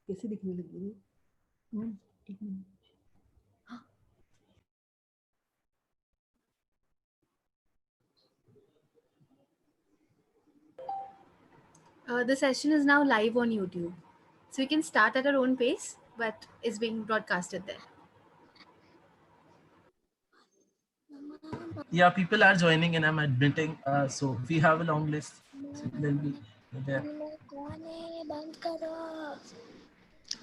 कैसे दिखने लगी? एक minute. The session is now live on YouTube. So we can start at our own pace, but is being broadcasted there. Yeah, people are joining and I'm admitting. So we have a long list. So they'll be there. कौन है बंद करो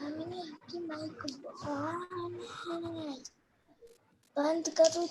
हमने आपकी mic on है बंद करो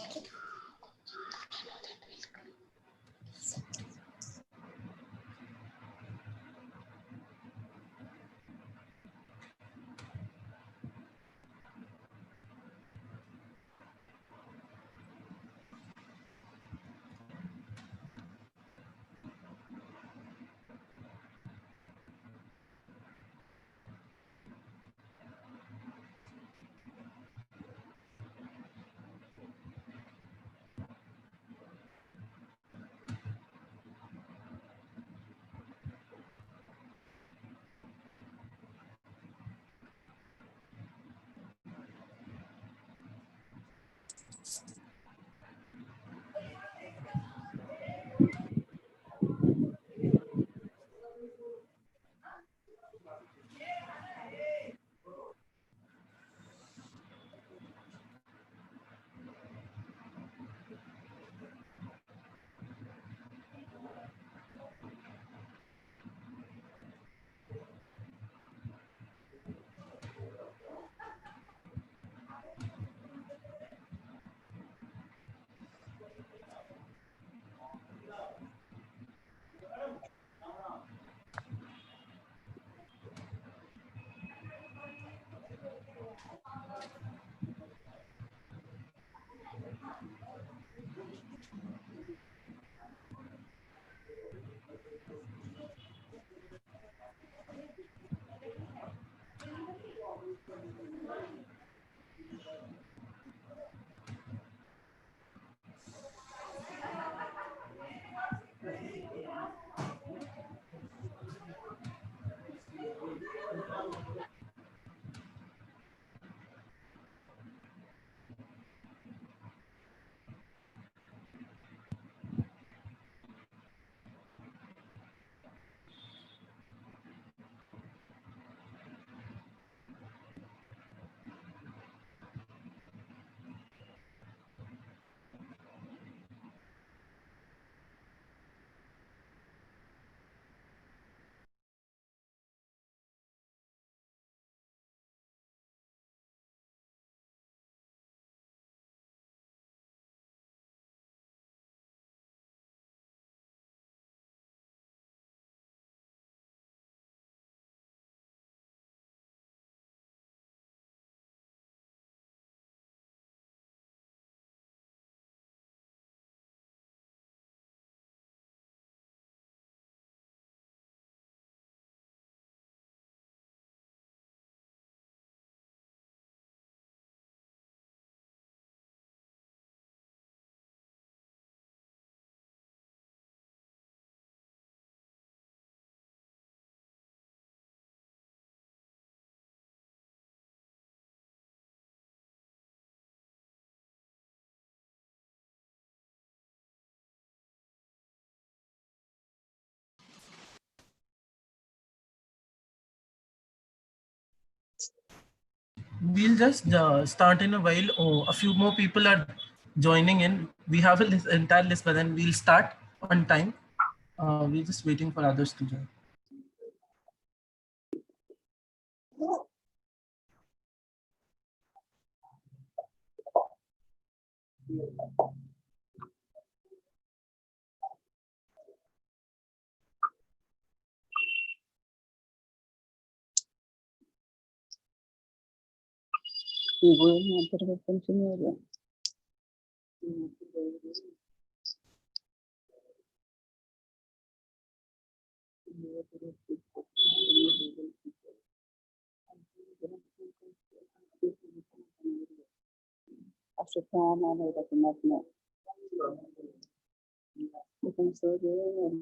We'll just start in a while. Oh, a few more people are joining in. We have a entire list, but then we'll start on time. We're just waiting for others to join. वो यहाँ पर परिवर्तन हो गया। After time, I know that the magnet. You can say there.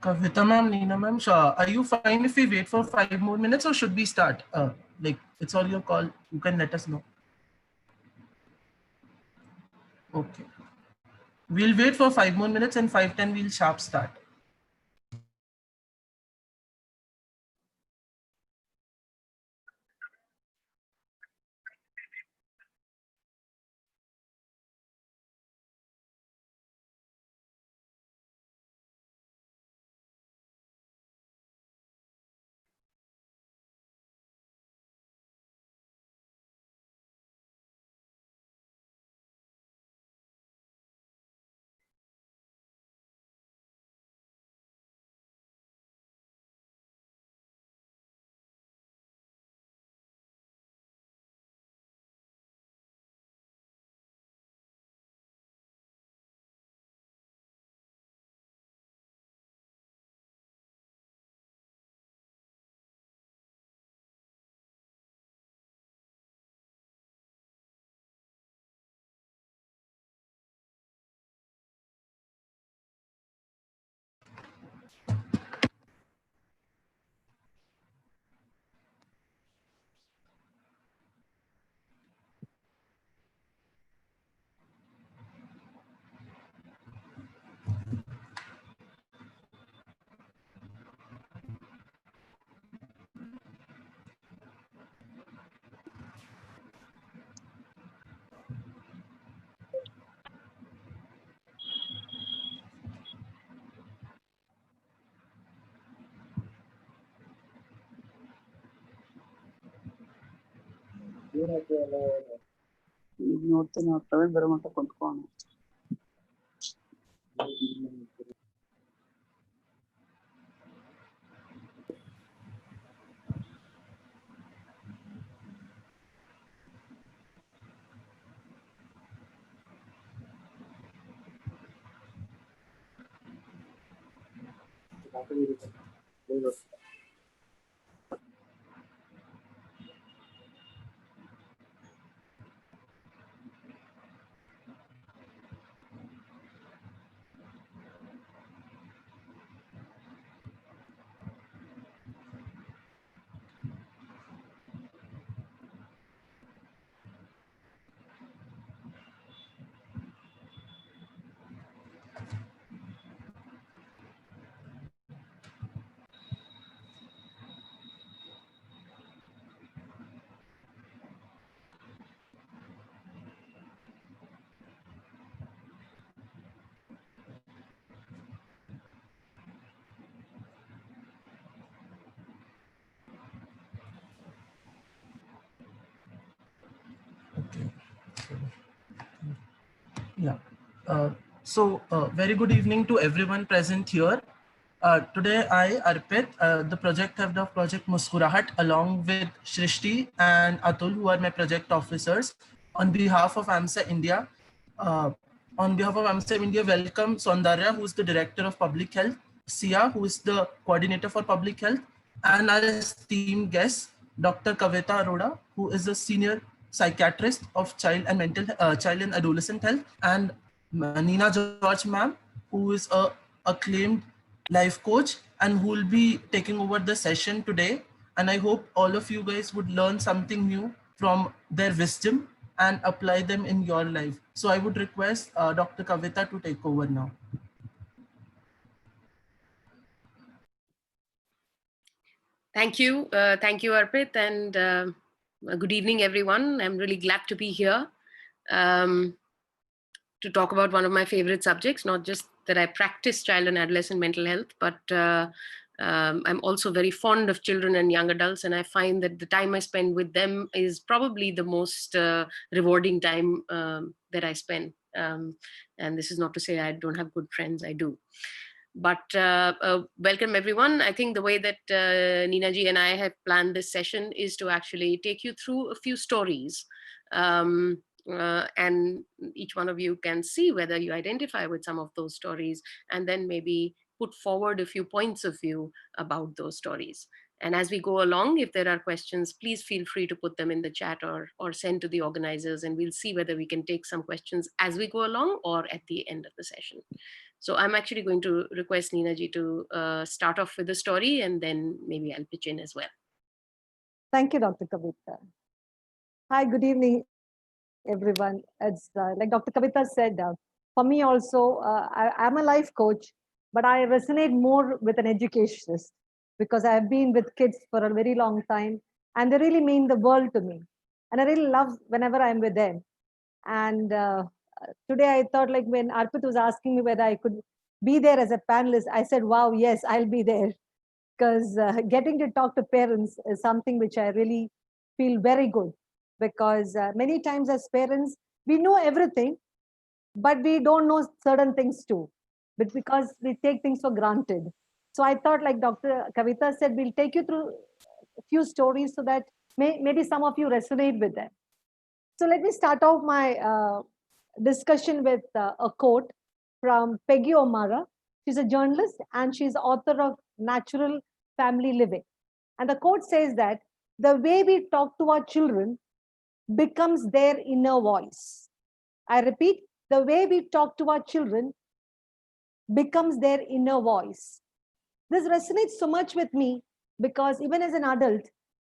Kavita ma'am, Neena ma'am, are you fine if we wait for 5 more minutes or should we start? Like, it's all your call. You can let us know. Okay. We'll wait for 5 more minutes and 5:10 we'll sharp start. ಈಗ ನೋಡ್ತೀನಿ ಪ್ರವೀಣ್ ಬರೋ ಮಟ್ಟ ಕುಂತ್ಕೋಣ. Okay. Yeah. Very good evening to everyone present here. Today, I, Arpit, the project head of Project Muskurahat, along with Shrishti and Atul, who are my project officers, on behalf of AMSA India. Uh, on behalf of AMSA India, welcome Sondarya, who is the Director of Public Health, Sia, who is the Coordinator for Public Health, and our esteemed guest, Dr. Kavita Arora, who is a Senior Psychiatrist of Child and Adolescent Health, and Nina George, ma'am, who is a acclaimed life coach and who will be taking over the session today. And I hope all of you guys would learn something new from their wisdom and apply them in your life. So I would request Dr. Kavita to take over now. Thank you, Arpit, and good evening, everyone. I'm really glad to be here to talk about one of my favorite subjects, not just that I practice child and adolescent mental health, but I'm also very fond of children and young adults, and I find that the time I spend with them is probably the most rewarding time that I spend. And this is not to say I don't have good friends, I do. But welcome everyone. I think the way that Nina ji and I have planned this session is to actually take you through a few stories. And each one of you can see whether you identify with some of those stories, and then maybe put forward a few points of view about those stories. And as we go along, if there are questions, please feel free to put them in the chat or send to the organizers, and we'll see whether we can take some questions as we go along or at the end of the session. So I'm actually going to request Nina ji to start off with the story, and then maybe I'll pitch in as well. Thank you, Dr. Kavita. Hi, good evening, everyone. It's like Dr. Kavita said, for me also, I'm a life coach, but I resonate more with an educationist because I've been with kids for a very long time, and they really mean the world to me. And I really love whenever I'm with them. And today I thought, like, when Arpit was asking me whether I could be there as a panelist, I said, wow, yes, I'll be there. Because getting to talk to parents is something which I really feel very good. Because many times as parents, we know everything, but we don't know certain things too. But because we take things for granted. So I thought, like Dr. Kavita said, we'll take you through a few stories so that maybe some of you resonate with them. So let me start off my discussion with a quote from Peggy O'Mara. She's a journalist and she's author of Natural Family Living. And the quote says that the way we talk to our children becomes their inner voice. I repeat, the way we talk to our children becomes their inner voice. This resonates so much with me because even as an adult,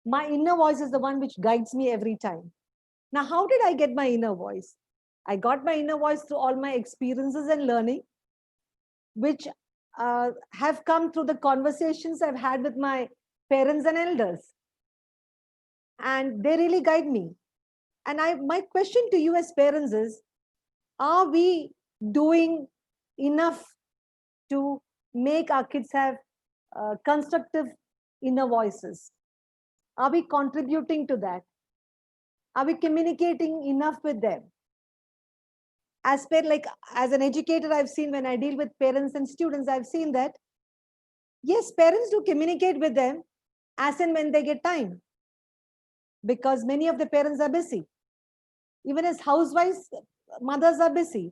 my inner voice is the one which guides me every time. Now, how did I get my inner voice? I got my inner voice through all my experiences and learning, which have come through the conversations I've had with my parents and elders. And they really guide me. And my question to you as parents is, are we doing enough to make our kids have constructive inner voices? Are we contributing to that? Are we communicating enough with them? As an educator, I've seen when I deal with parents and students, I've seen that, yes, parents do communicate with them as and when they get time. Because many of the parents are busy. Even as housewives, mothers are busy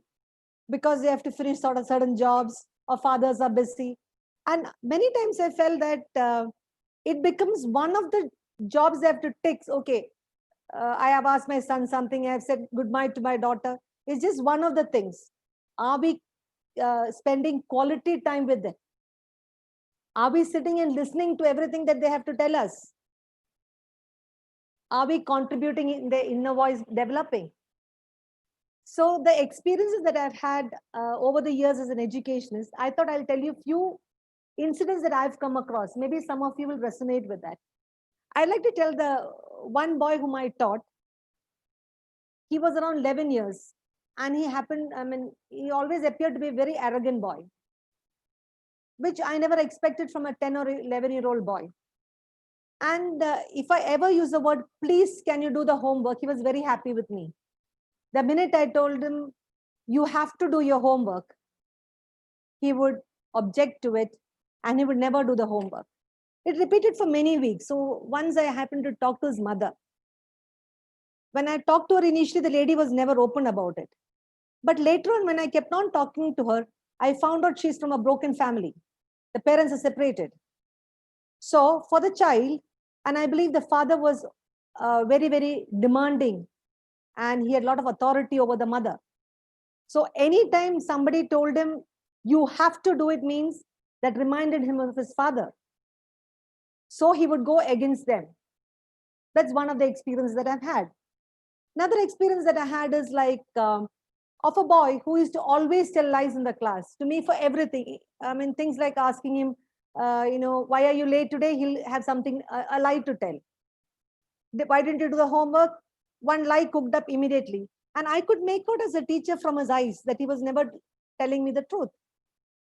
because they have to finish sort of certain jobs, or fathers are busy. And many times I felt that it becomes one of the jobs they have to tick. Okay, I have asked my son something, I have said goodbye to my daughter. It's just one of the things. Are we spending quality time with them? Are we sitting and listening to everything that they have to tell us? Are we contributing in their inner voice developing? So the experiences that I've had over the years as an educationist, I thought I'll tell you a few incidents that I've come across. Maybe some of you will resonate with that. I'd like to tell the one boy whom I taught. He was around 11 years and he always appeared to be a very arrogant boy, which I never expected from a 10 or 11-year-old boy. And if I ever use the word, please, can you do the homework? He was very happy with me. The minute I told him, you have to do your homework, he would object to it and he would never do the homework. It repeated for many weeks. So once I happened to talk to his mother. When I talked to her initially, the lady was never open about it. But later on, when I kept on talking to her, I found out she's from a broken family. The parents are separated. So for the child, and I believe the father was very, very demanding and he had a lot of authority over the mother. So anytime somebody told him, you have to do it, means that reminded him of his father. So he would go against them. That's one of the experiences that I've had. Another experience that I had is like of a boy who used to always tell lies in the class to me for everything. I mean, things like asking him, why are you late today? He'll have something, a lie to tell. Why didn't you do the homework? One lie cooked up immediately. And I could make out as a teacher from his eyes that he was never telling me the truth.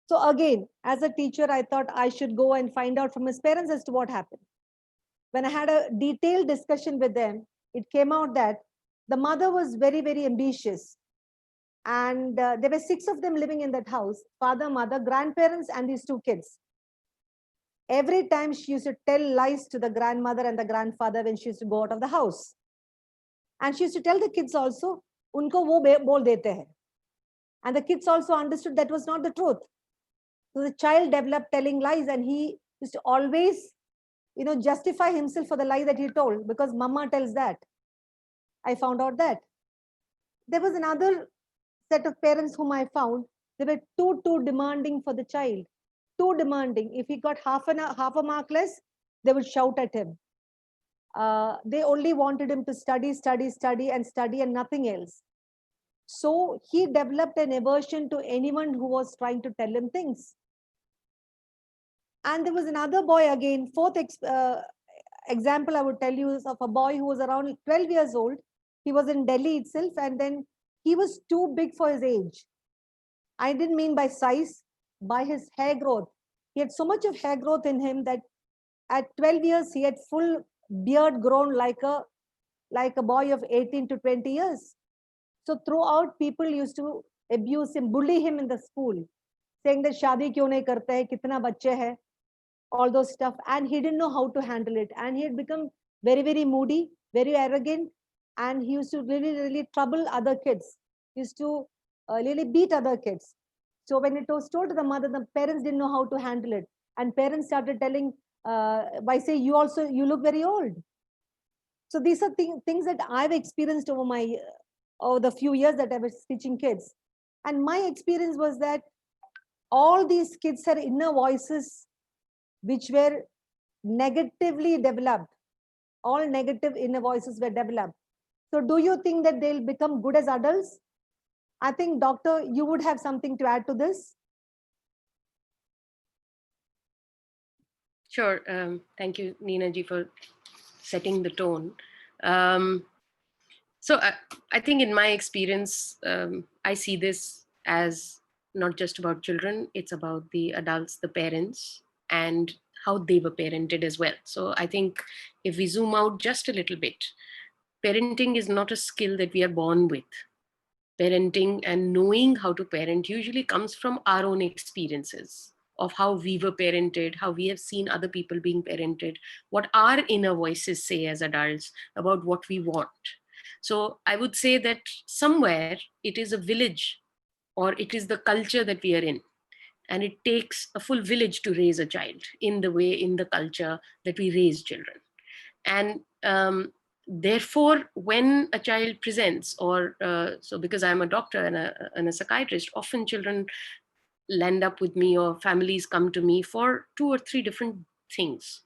So again, as a teacher, I thought I should go and find out from his parents as to what happened. When I had a detailed discussion with them, it came out that the mother was very, very ambitious. And there were 6 of them living in that house, father, mother, grandparents, and these 2 kids. Every time she used to tell lies to the grandmother and the grandfather when she used to go out of the house. And she used to tell the kids also, unko wo bol dete hai. And the kids also understood that was not the truth. So the child developed telling lies, and he used to always, justify himself for the lie that he told because mama tells that. I found out that. There was another set of parents whom I found. They were too demanding for the child. Too demanding. If he got half a mark less, they would shout at him. They only wanted him to study and nothing else. So he developed an aversion to anyone who was trying to tell him things. And there was another boy again, fourth example I would tell you is of a boy who was around 12 years old. He was in Delhi itself, and then he was too big for his age. I didn't mean by size, by his hair growth. He had so much of hair growth in him that at 12 years, he had full beard grown like a boy of 18 to 20 years. So throughout, people used to abuse him, bully him in the school, saying that shadi kyun nahi karte hai, kitna bacche hai, all those stuff. And he didn't know how to handle it. And he had become very, very moody, very arrogant. And he used to really, really trouble other kids. He used to really beat other kids. So when it was told to the mother, the parents didn't know how to handle it. And parents started telling, by saying, you look very old. So these are things that I've experienced over the few years that I was teaching kids. And my experience was that all these kids had inner voices which were negatively developed. All negative inner voices were developed. So do you think that they'll become good as adults? I think, doctor, you would have something to add to this. Sure. Thank you, Neena ji, for setting the tone. So I think in my experience, I see this as not just about children, it's about the adults, the parents, and how they were parented as well. So I think if we zoom out just a little bit, parenting is not a skill that we are born with. Parenting and knowing how to parent usually comes from our own experiences of how we were parented, how we have seen other people being parented, what our inner voices say as adults about what we want. So I would say that somewhere it is a village or it is the culture that we are in. And it takes a full village to raise a child in the culture that we raise children. And therefore, when a child presents, so because I'm a doctor and a psychiatrist, often children land up with me or families come to me for 2 or 3 different things.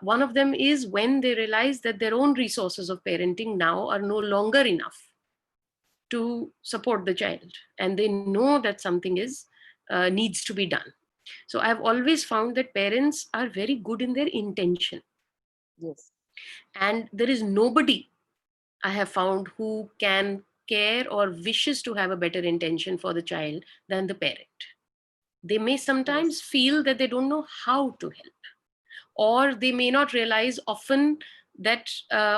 One of them is when they realize that their own resources of parenting now are no longer enough to support the child, and they know that something needs to be done. So I've always found that parents are very good in their intention. Yes. And there is nobody I have found who can care or wishes to have a better intention for the child than the parent. They may sometimes Yes. feel that they don't know how to help, or they may not realize often that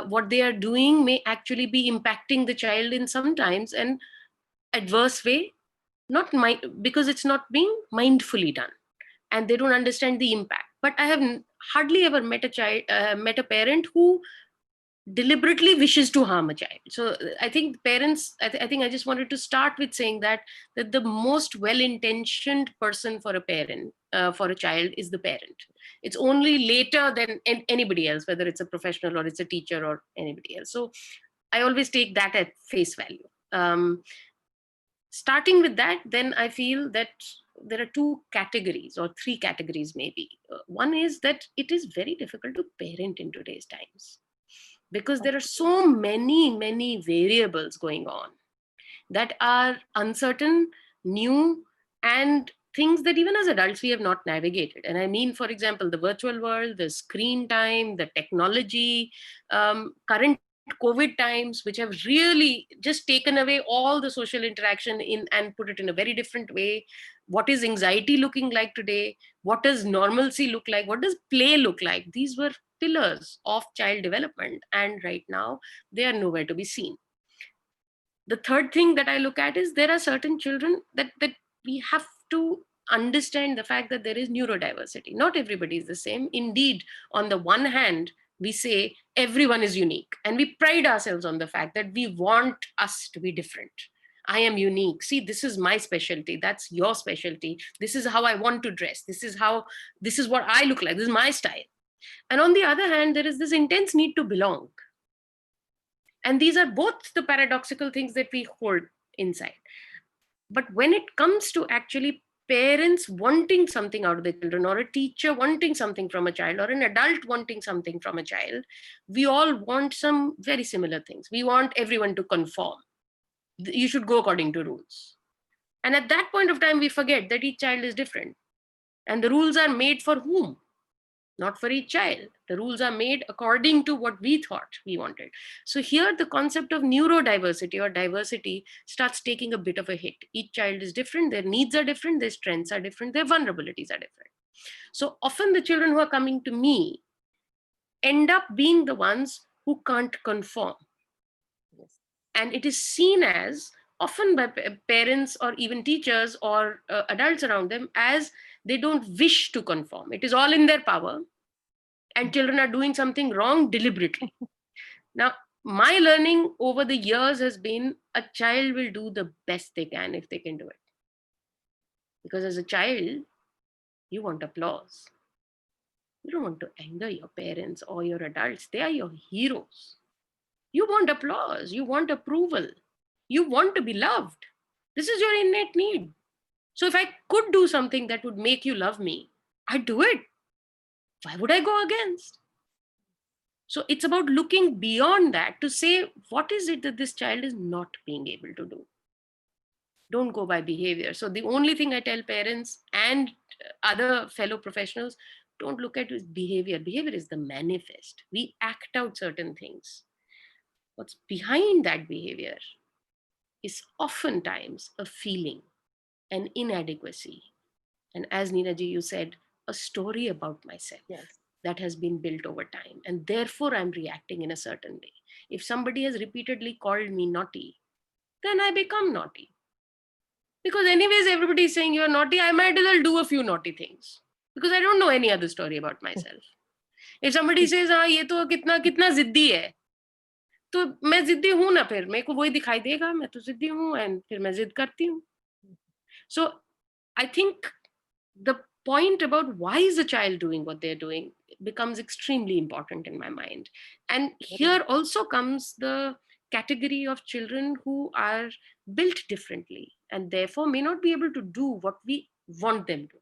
what they are doing may actually be impacting the child in sometimes an adverse way, because it's not being mindfully done, and they don't understand the impact. But I have hardly ever met a parent who deliberately wishes to harm a child. So I think parents, I think I just wanted to start with saying that the most well-intentioned person for a parent, for a child, is the parent. It's only later than anybody else, whether it's a professional or it's a teacher or anybody else. So I always take that at face value. Starting with that, then I feel that there are two categories or three categories maybe. One is that it is very difficult to parent in today's times, because there are so many variables going on that are uncertain, new, and things that even as adults we have not navigated. And I mean, for example, the virtual world, the screen time, the technology, current COVID times, which have really just taken away all the social interaction and put it in a very different way. What is anxiety looking like today? What does normalcy look like? What does play look like? These were pillars of child development, and right now they are nowhere to be seen. The third thing that I look at is there are certain children that we have to understand the fact that there is neurodiversity. Not everybody is the same. Indeed, on the one hand, we say everyone is unique, and we pride ourselves on the fact that we want us to be different. I am unique. See, this is my specialty. That's your specialty. This is how I want to dress. This is what I look like. This is my style. And on the other hand, there is this intense need to belong. And these are both the paradoxical things that we hold inside. But when it comes to actually parents wanting something out of their children, or a teacher wanting something from a child, or an adult wanting something from a child, we all want some very similar things. We want everyone to conform. You should go according to rules. And at that point of time, we forget that each child is different. And the rules are made for whom? Not for each child. The rules are made according to what we thought we wanted. So here the concept of neurodiversity or diversity starts taking a bit of a hit. Each child is different, their needs are different, their strengths are different, their vulnerabilities are different. So often the children who are coming to me end up being the ones who can't conform. And it is seen as, often by parents or even teachers or adults around them, as they don't wish to conform. It is all in their power, and children are doing something wrong deliberately. Now, my learning over the years has been a child will do the best they can if they can do it. Because as a child, you want applause. You don't want to anger your parents or your adults. They are your heroes. You want applause. You want approval. You want to be loved. This is your innate need. So if I could do something that would make you love me, I'd do it. Why would I go against? So it's about looking beyond that to say, what is it that this child is not being able to do? Don't go by behavior. So the only thing I tell parents and other fellow professionals, don't look at is behavior. Behavior is the manifest. We act out certain things. What's behind that behavior is oftentimes a feeling, an inadequacy. And as Neeraji, you said, a story about myself. Yes. That has been built over time, and therefore I'm reacting in a certain way. If somebody has repeatedly called me naughty, then I become naughty. Because anyways, everybody is saying you're naughty, I might as well do a few naughty things, because I don't know any other story about myself. If somebody says, हाँ ये तो कितना जिद्दी है, तो मैं जिद्दी हूँ ना, फिर मेरे को वही दिखाई देगा, मैं तो जिद्दी हूँ, and फिर मैं जिद करती हूँ. So I think the point about why is a child doing what they're doing becomes extremely important in my mind. And here also comes the category of children who are built differently and therefore may not be able to do what we want them to.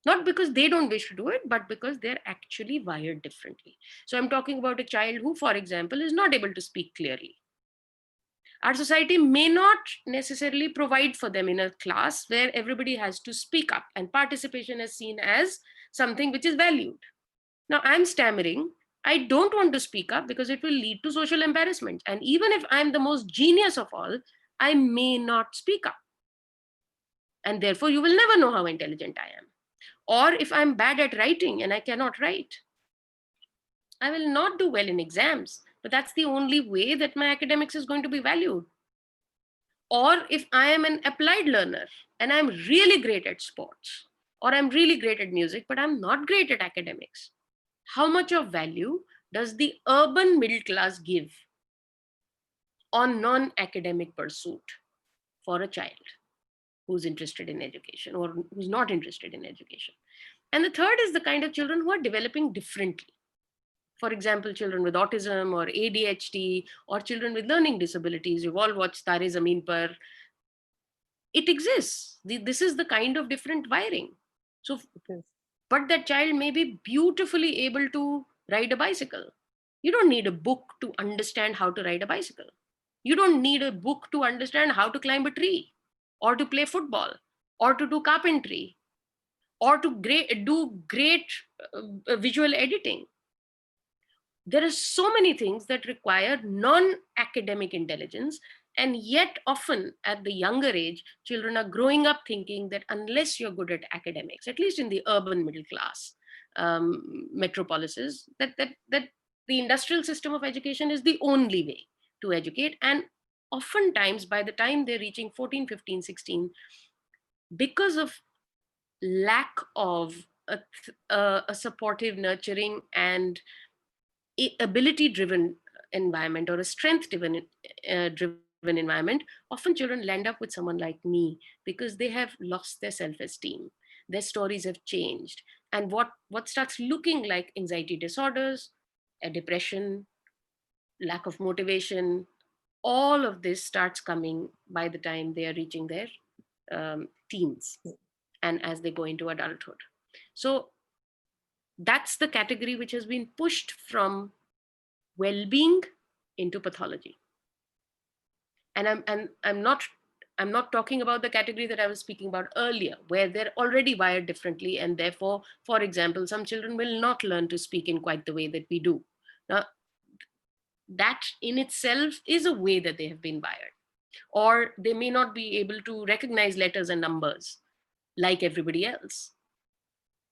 Not because they don't wish to do it, but because they're actually wired differently. So I'm talking about a child who, for example, is not able to speak clearly. Our society may not necessarily provide for them in a class where everybody has to speak up and participation is seen as something which is valued. Now, I'm stammering. I don't want to speak up because it will lead to social embarrassment. And even if I'm the most genius of all, I may not speak up. And therefore, you will never know how intelligent I am. Or if I'm bad at writing and I cannot write, I will not do well in exams, but that's the only way that my academics is going to be valued. Or if I am an applied learner and I'm really great at sports, or I'm really great at music, but I'm not great at academics, how much of value does the urban middle class give on non-academic pursuit for a child who's interested in education or who's not interested in education? And the third is the kind of children who are developing differently. For example, children with autism or ADHD or children with learning disabilities. You've all watched Tare Zameen Par. It exists. This is the kind of different wiring. So, but that child may be beautifully able to ride a bicycle. You don't need a book to understand how to ride a bicycle. You don't need a book to understand how to climb a tree or to play football or to do carpentry or to do great visual editing. There are so many things that require non-academic intelligence, and yet often at the younger age, children are growing up thinking that unless you're good at academics, at least in the urban middle class metropolises, that the industrial system of education is the only way to educate. And oftentimes by the time they're reaching 14, 15, 16, because of lack of a supportive, nurturing, and ability driven environment or a strength driven environment, often children land up with someone like me because they have lost their self-esteem. Their stories have changed. And what starts looking like anxiety disorders, depression, lack of motivation, all of this starts coming by the time they are reaching their teens and as they go into adulthood. So that's the category which has been pushed from well-being into pathology. And I'm not talking about the category that I was speaking about earlier, where they're already wired differently, and therefore, for example, some children will not learn to speak in quite the way that we do. Now, that in itself is a way that they have been wired, or they may not be able to recognize letters and numbers like everybody else.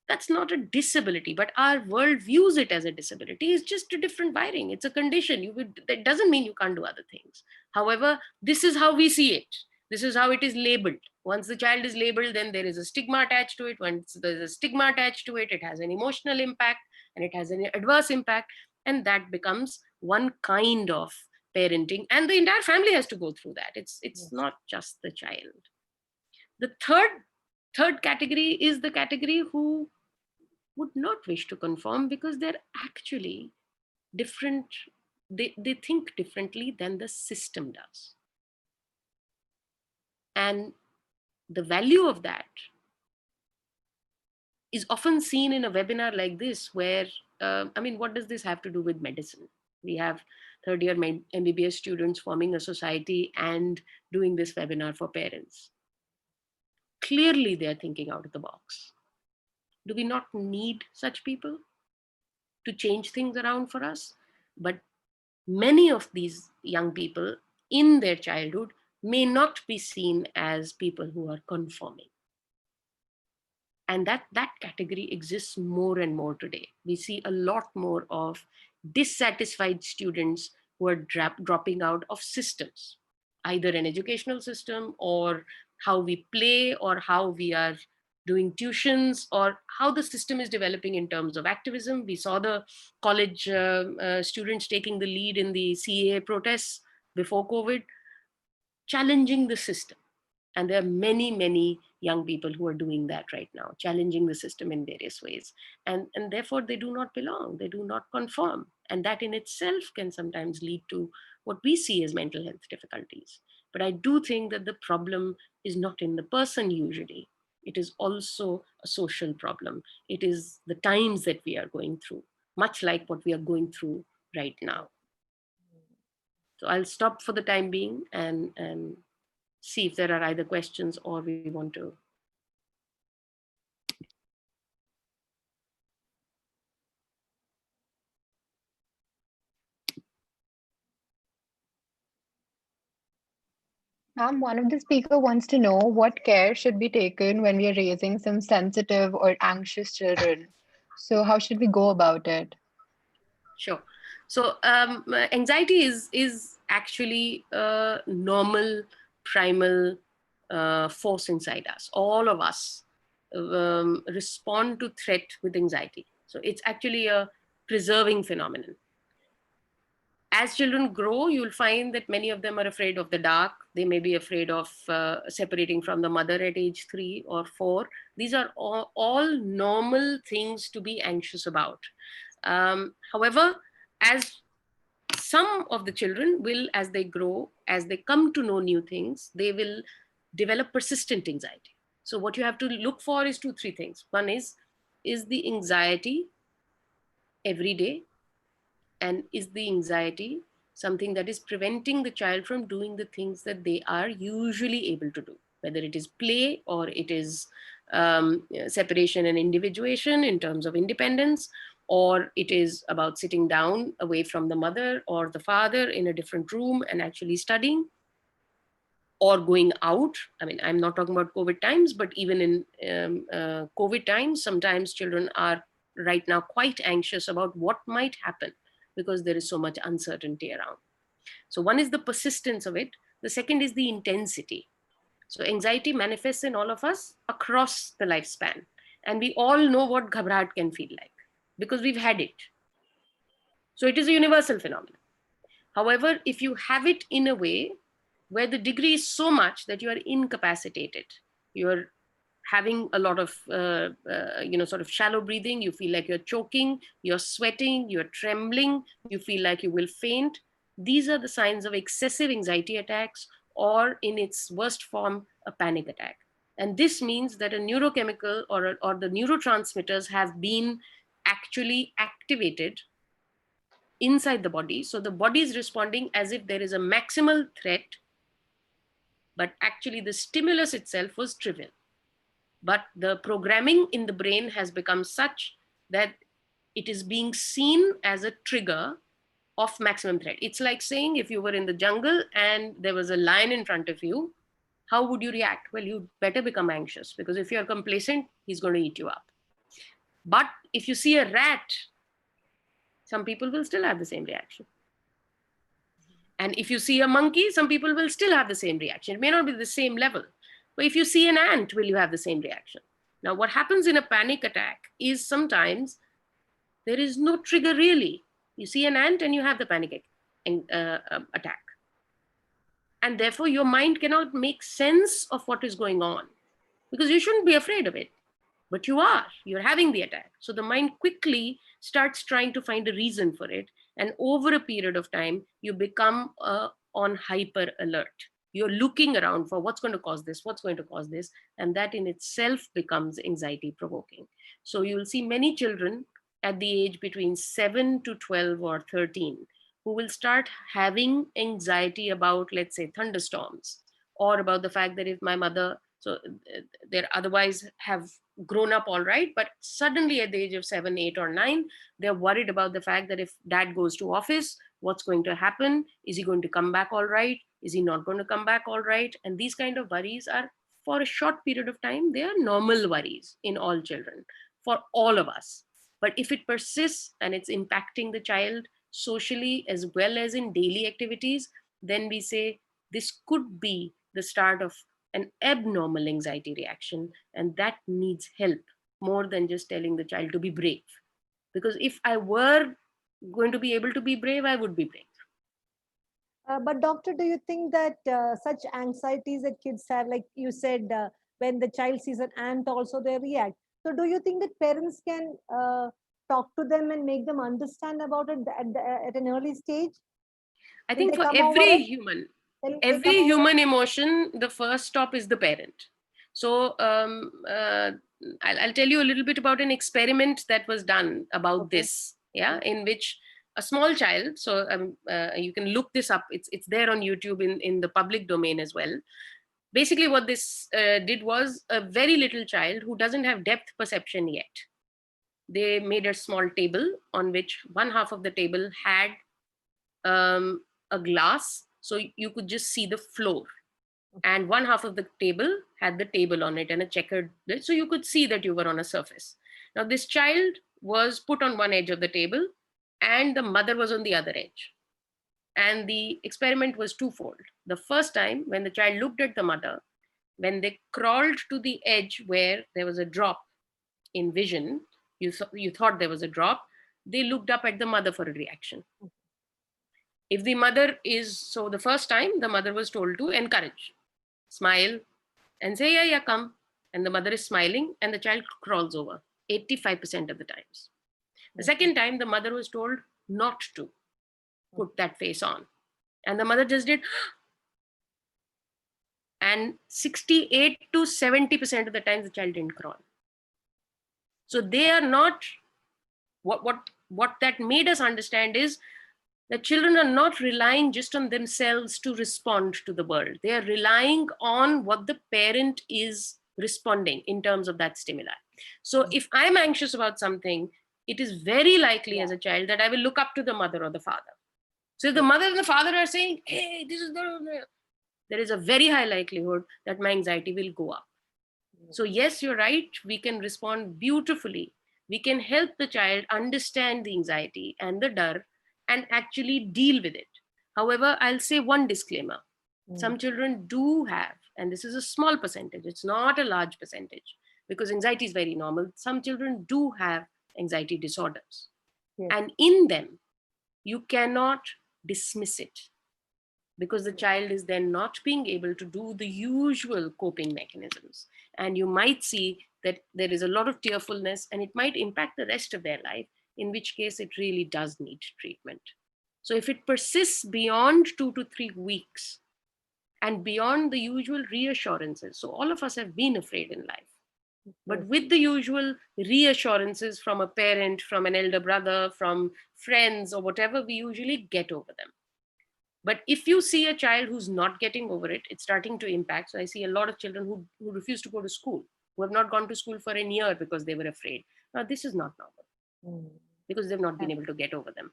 That's not a disability, but our world views it as a disability. It's just a different wiring. It's a condition. That doesn't mean you can't do other things. However, this is how we see it. This is how it is labeled. Once the child is labeled, then there is a stigma attached to it. Once there's a stigma attached to it, it has an emotional impact and it has an adverse impact. And that becomes one kind of parenting. And the entire family has to go through that. It's not just the child. The third category is the category who would not wish to conform because they're actually different. They think differently than the system does. And the value of that is often seen in a webinar like this, where, what does this have to do with medicine? We have third-year MBBS students forming a society and doing this webinar for parents. Clearly, they're thinking out of the box. Do we not need such people to change things around for us? But many of these young people in their childhood may not be seen as people who are conforming. And that category exists more and more today. We see a lot more of dissatisfied students who are dropping out of systems, either an educational system or how we play or how we are doing tuitions or how the system is developing in terms of activism. We saw the college students taking the lead in the CAA protests before COVID, challenging the system. And there are many, many young people who are doing that right now, challenging the system in various ways. And therefore, they do not belong, they do not conform. And that in itself can sometimes lead to what we see as mental health difficulties. But I do think that the problem is not in the person usually. It is also a social problem. It is the times that we are going through, much like what we are going through right now. So I'll stop for the time being and see if there are either questions or we want to. One of the speaker wants to know what care should be taken when we are raising some sensitive or anxious children. So how should we go about it? Sure. So anxiety is actually a normal primal force inside us. All of us respond to threat with anxiety. So it's actually a preserving phenomenon. As children grow, you'll find that many of them are afraid of the dark. They may be afraid of separating from the mother at age 3 or 4. These are all normal things to be anxious about. However, as some of the children will, as they grow, as they come to know new things, they will develop persistent anxiety. So what you have to look for is 2, 3 things. One is the anxiety every day? And is the anxiety something that is preventing the child from doing the things that they are usually able to do, whether it is play or it is separation and individuation in terms of independence, or it is about sitting down away from the mother or the father in a different room and actually studying, or going out. I mean, I'm not talking about COVID times, but even in COVID times, sometimes children are right now quite anxious about what might happen because there is so much uncertainty around. So one is the persistence of it. The second is the intensity. So anxiety manifests in all of us across the lifespan. And we all know what ghabrat can feel like because we've had it. So it is a universal phenomenon. However, if you have it in a way where the degree is so much that you are incapacitated, you're having a lot of, sort of shallow breathing, you feel like you're choking, you're sweating, you're trembling, you feel like you will faint. These are the signs of excessive anxiety attacks, or in its worst form, a panic attack. And this means that a neurochemical or the neurotransmitters have been actually activated inside the body. So the body is responding as if there is a maximal threat, but actually the stimulus itself was trivial. But the programming in the brain has become such that it is being seen as a trigger of maximum threat. It's like saying if you were in the jungle and there was a lion in front of you, how would you react? Well, you better become anxious, because if you're complacent, he's going to eat you up. But if you see a rat, some people will still have the same reaction. And if you see a monkey, some people will still have the same reaction. It may not be the same level. But if you see an ant, will you have the same reaction? Now, what happens in a panic attack is sometimes there is no trigger really. You see an ant and you have the panic attack. And therefore, your mind cannot make sense of what is going on, because you shouldn't be afraid of it. But you're having the attack. So the mind quickly starts trying to find a reason for it. And over a period of time, you become on hyper alert. You're looking around for what's going to cause this, what's going to cause this. And that in itself becomes anxiety provoking. So you'll see many children at the age between 7 to 12 or 13 who will start having anxiety about, let's say, thunderstorms, or about the fact that if my mother, so they're otherwise have grown up all right, but suddenly at the age of 7, 8, or 9, they're worried about the fact that if dad goes to office, what's going to happen? Is he going to come back all right? Is he not going to come back all right? And these kind of worries are, for a short period of time, they are normal worries in all children, for all of us. But if it persists and it's impacting the child socially as well as in daily activities, then we say this could be the start of an abnormal anxiety reaction, and that needs help more than just telling the child to be brave. Because if I were going to be able to be brave, I would be brave. But doctor, do you think that such anxieties that kids have, like you said, when the child sees an ant also they react. So do you think that parents can talk to them and make them understand about it at an early stage? I think for every human, emotion, the first stop is the parent. So I'll tell you a little bit about an experiment that was done about this, in which a small child, so you can look this up, it's there on YouTube in the public domain as well. Basically what this did was a very little child who doesn't have depth perception yet. They made a small table on which one half of the table had a glass, so you could just see the floor, and one half of the table had the table on it and a checkered, so you could see that you were on a surface. Now this child was put on one edge of the table and the mother was on the other edge. And the experiment was twofold. The first time, when the child looked at the mother, when they crawled to the edge where there was a drop in vision, you thought there was a drop, they looked up at the mother for a reaction. If the mother is, so the first time the mother was told to encourage, smile and say, yeah, come. And the mother is smiling and the child crawls over 85% of the times. The second time the mother was told not to put that face on. And the mother just did. And 68 to 70% of the times the child didn't crawl. So they are not, what that made us understand is that children are not relying just on themselves to respond to the world. They are relying on what the parent is responding in terms of that stimuli. So if I'm anxious about something, it is very likely as a child that I will look up to the mother or the father. So if the mother and the father are saying, hey, this is there is a very high likelihood that my anxiety will go up. So yes, you're right. We can respond beautifully. We can help the child understand the anxiety and the dar and actually deal with it. However, I'll say one disclaimer. Some children do have, and this is a small percentage, it's not a large percentage, because anxiety is very normal. Some children do have anxiety disorders. And in them, you cannot dismiss it, because the child is then not being able to do the usual coping mechanisms. And you might see that there is a lot of tearfulness and it might impact the rest of their life, in which case it really does need treatment. So if it persists beyond 2 to 3 weeks and beyond the usual reassurances, so all of us have been afraid in life, but with the usual reassurances from a parent, from an elder brother, from friends or whatever, we usually get over them. But if you see a child who's not getting over it, it's starting to impact. So I see a lot of children who refuse to go to school, who have not gone to school for a year because they were afraid. Now, this is not normal because they've not been able to get over them.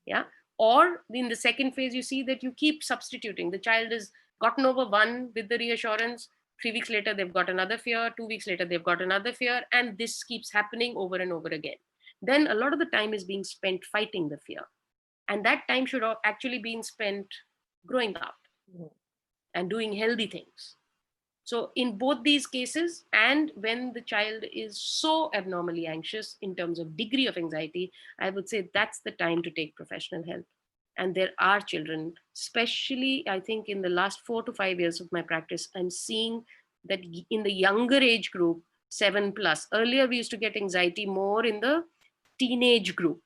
Yeah. Or in the second phase, you see that you keep substituting. The child has gotten over one with the reassurance. 3 weeks later, they've got another fear. 2 weeks later, they've got another fear. And this keeps happening over and over again. Then a lot of the time is being spent fighting the fear. And that time should have actually been spent growing up and doing healthy things. So in both these cases, and when the child is so abnormally anxious in terms of degree of anxiety, I would say that's the time to take professional help. And there are children, especially I think in the last 4 to 5 years of my practice, I'm seeing that in the younger age group, 7+. Earlier, we used to get anxiety more in the teenage group.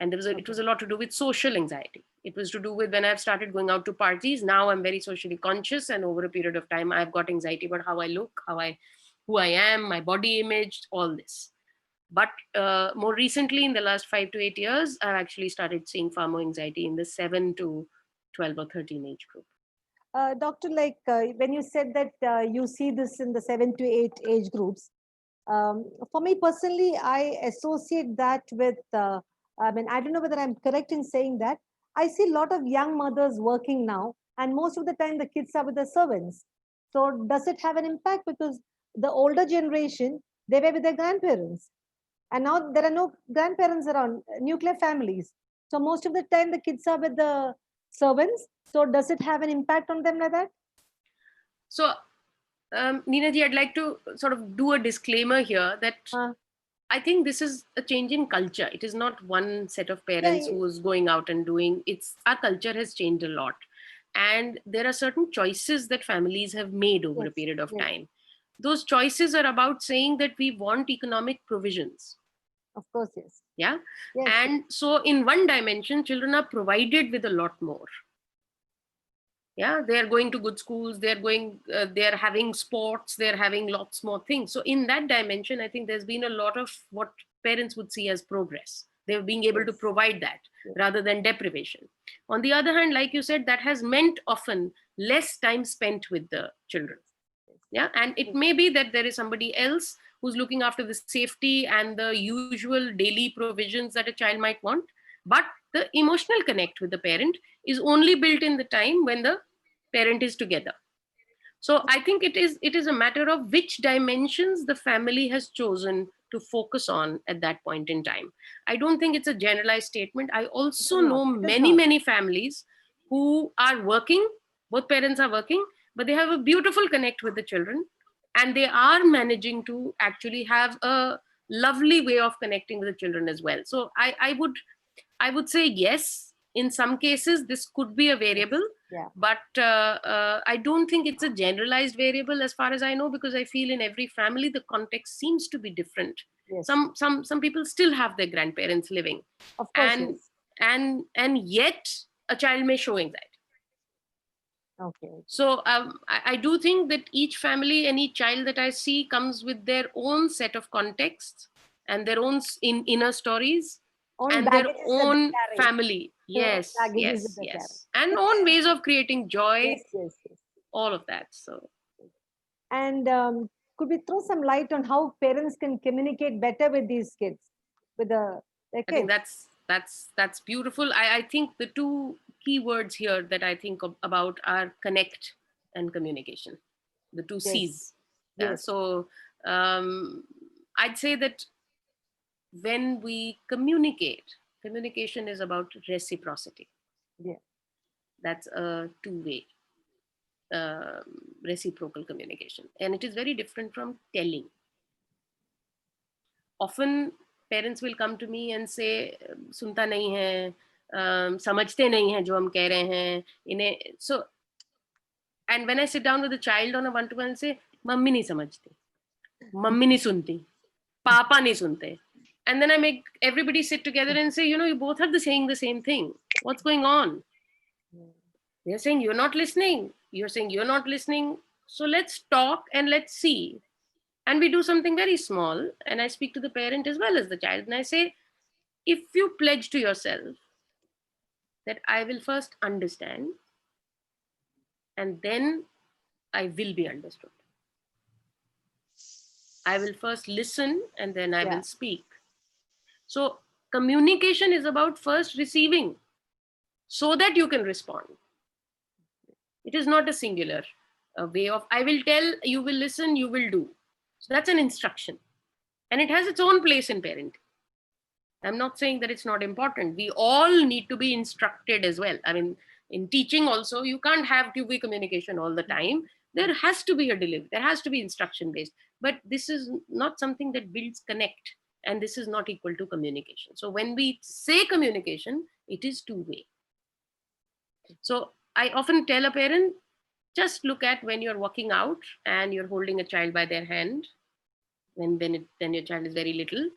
And it was a lot to do with social anxiety. It was to do with when I've started going out to parties. Now I'm very socially conscious, and over a period of time, I've got anxiety about how I look, who I am, my body image, all this. But more recently, in the last 5 to 8 years, I've actually started seeing far more anxiety in the 7 to 12 or 13 age group. Doctor, when you said that you see this in the 7 to 8 age groups, for me personally, I associate that with I don't know whether I'm correct in saying that. I see a lot of young mothers working now, and most of the time the kids are with the servants. So does it have an impact? Because the older generation, they were with their grandparents. And now there are no grandparents around, nuclear families. So most of the time the kids are with the servants. So does it have an impact on them like that? So, Neena ji, I'd like to sort of do a disclaimer here that I think this is a change in culture. It is not one set of parents who is going out and doing. Our culture has changed a lot. And there are certain choices that families have made over a period of time. Those choices are about saying that we want economic provisions. Of course, yes. Yeah. Yes. And so in one dimension, children are provided with a lot more. Yeah, they are going to good schools, they're having sports, they're having lots more things. So in that dimension, I think there's been a lot of what parents would see as progress. They're being able to provide that rather than deprivation. On the other hand, like you said, that has meant often less time spent with the children. Yeah, and it may be that there is somebody else who's looking after the safety and the usual daily provisions that a child might want. But the emotional connect with the parent is only built in the time when the parent is together. So I think it is a matter of which dimensions the family has chosen to focus on at that point in time. I don't think it's a generalized statement. I also It is know not. It is many, not. many families who are working, both parents are working, but they have a beautiful connect with the children, and they are managing to actually have a lovely way of connecting with the children as well. So I would say yes, in some cases this could be a variable, Yeah. but I don't think it's a generalized variable as far as I know, because I feel in every family the context seems to be different. Yes. Some people still have their grandparents living, Of course. and Yes. and yet a child may show anxiety. Okay. So I do think that each family and each child that I see comes with their own set of contexts and their own inner stories Own and their baggages that they own carry. family. Yes, Baggages yes, that they carry. yes. And own ways of creating joy, Yes. Yes. Yes. all of that. So And could we throw some light on how parents can communicate better with these kids, with their I think kids? that's beautiful. I think the two key words here that I think about are connect and communication, the two Yes. C's. Yeah. Yes. So I'd say that when we communicate, communication is about reciprocity. Yeah. That's a two-way reciprocal communication, and it is very different from telling. Often parents will come to me and say, सुनता नहीं है, समझते नहीं है जो हम कह रहे हैं इन्हें. So, and when I sit down with a child on a one-to-one and say, mummy नहीं समझती, मम्मी नहीं सुनती, पापा नहीं सुनते, and then I make everybody sit together and say, you both are saying the same thing. What's going on? They're saying you're not listening. You're saying you're not listening. So let's talk and let's see. And we do something very small. And I speak to the parent as well as the child. And I say, if you pledge to yourself that I will first understand and then I will be understood. I will first listen and then I will speak. So communication is about first receiving so that you can respond. It is not a singular way of, I will tell, you will listen, you will do. So that's an instruction. And it has its own place in parenting. I'm not saying that it's not important. We all need to be instructed as well. I mean, in teaching also, you can't have two-way communication all the time. There has to be a delivery. There has to be instruction based. But this is not something that builds connect. And this is not equal to communication. So when we say communication, it is two-way. So I often tell a parent, just look at when you're walking out and you're holding a child by their hand, when your child is very little,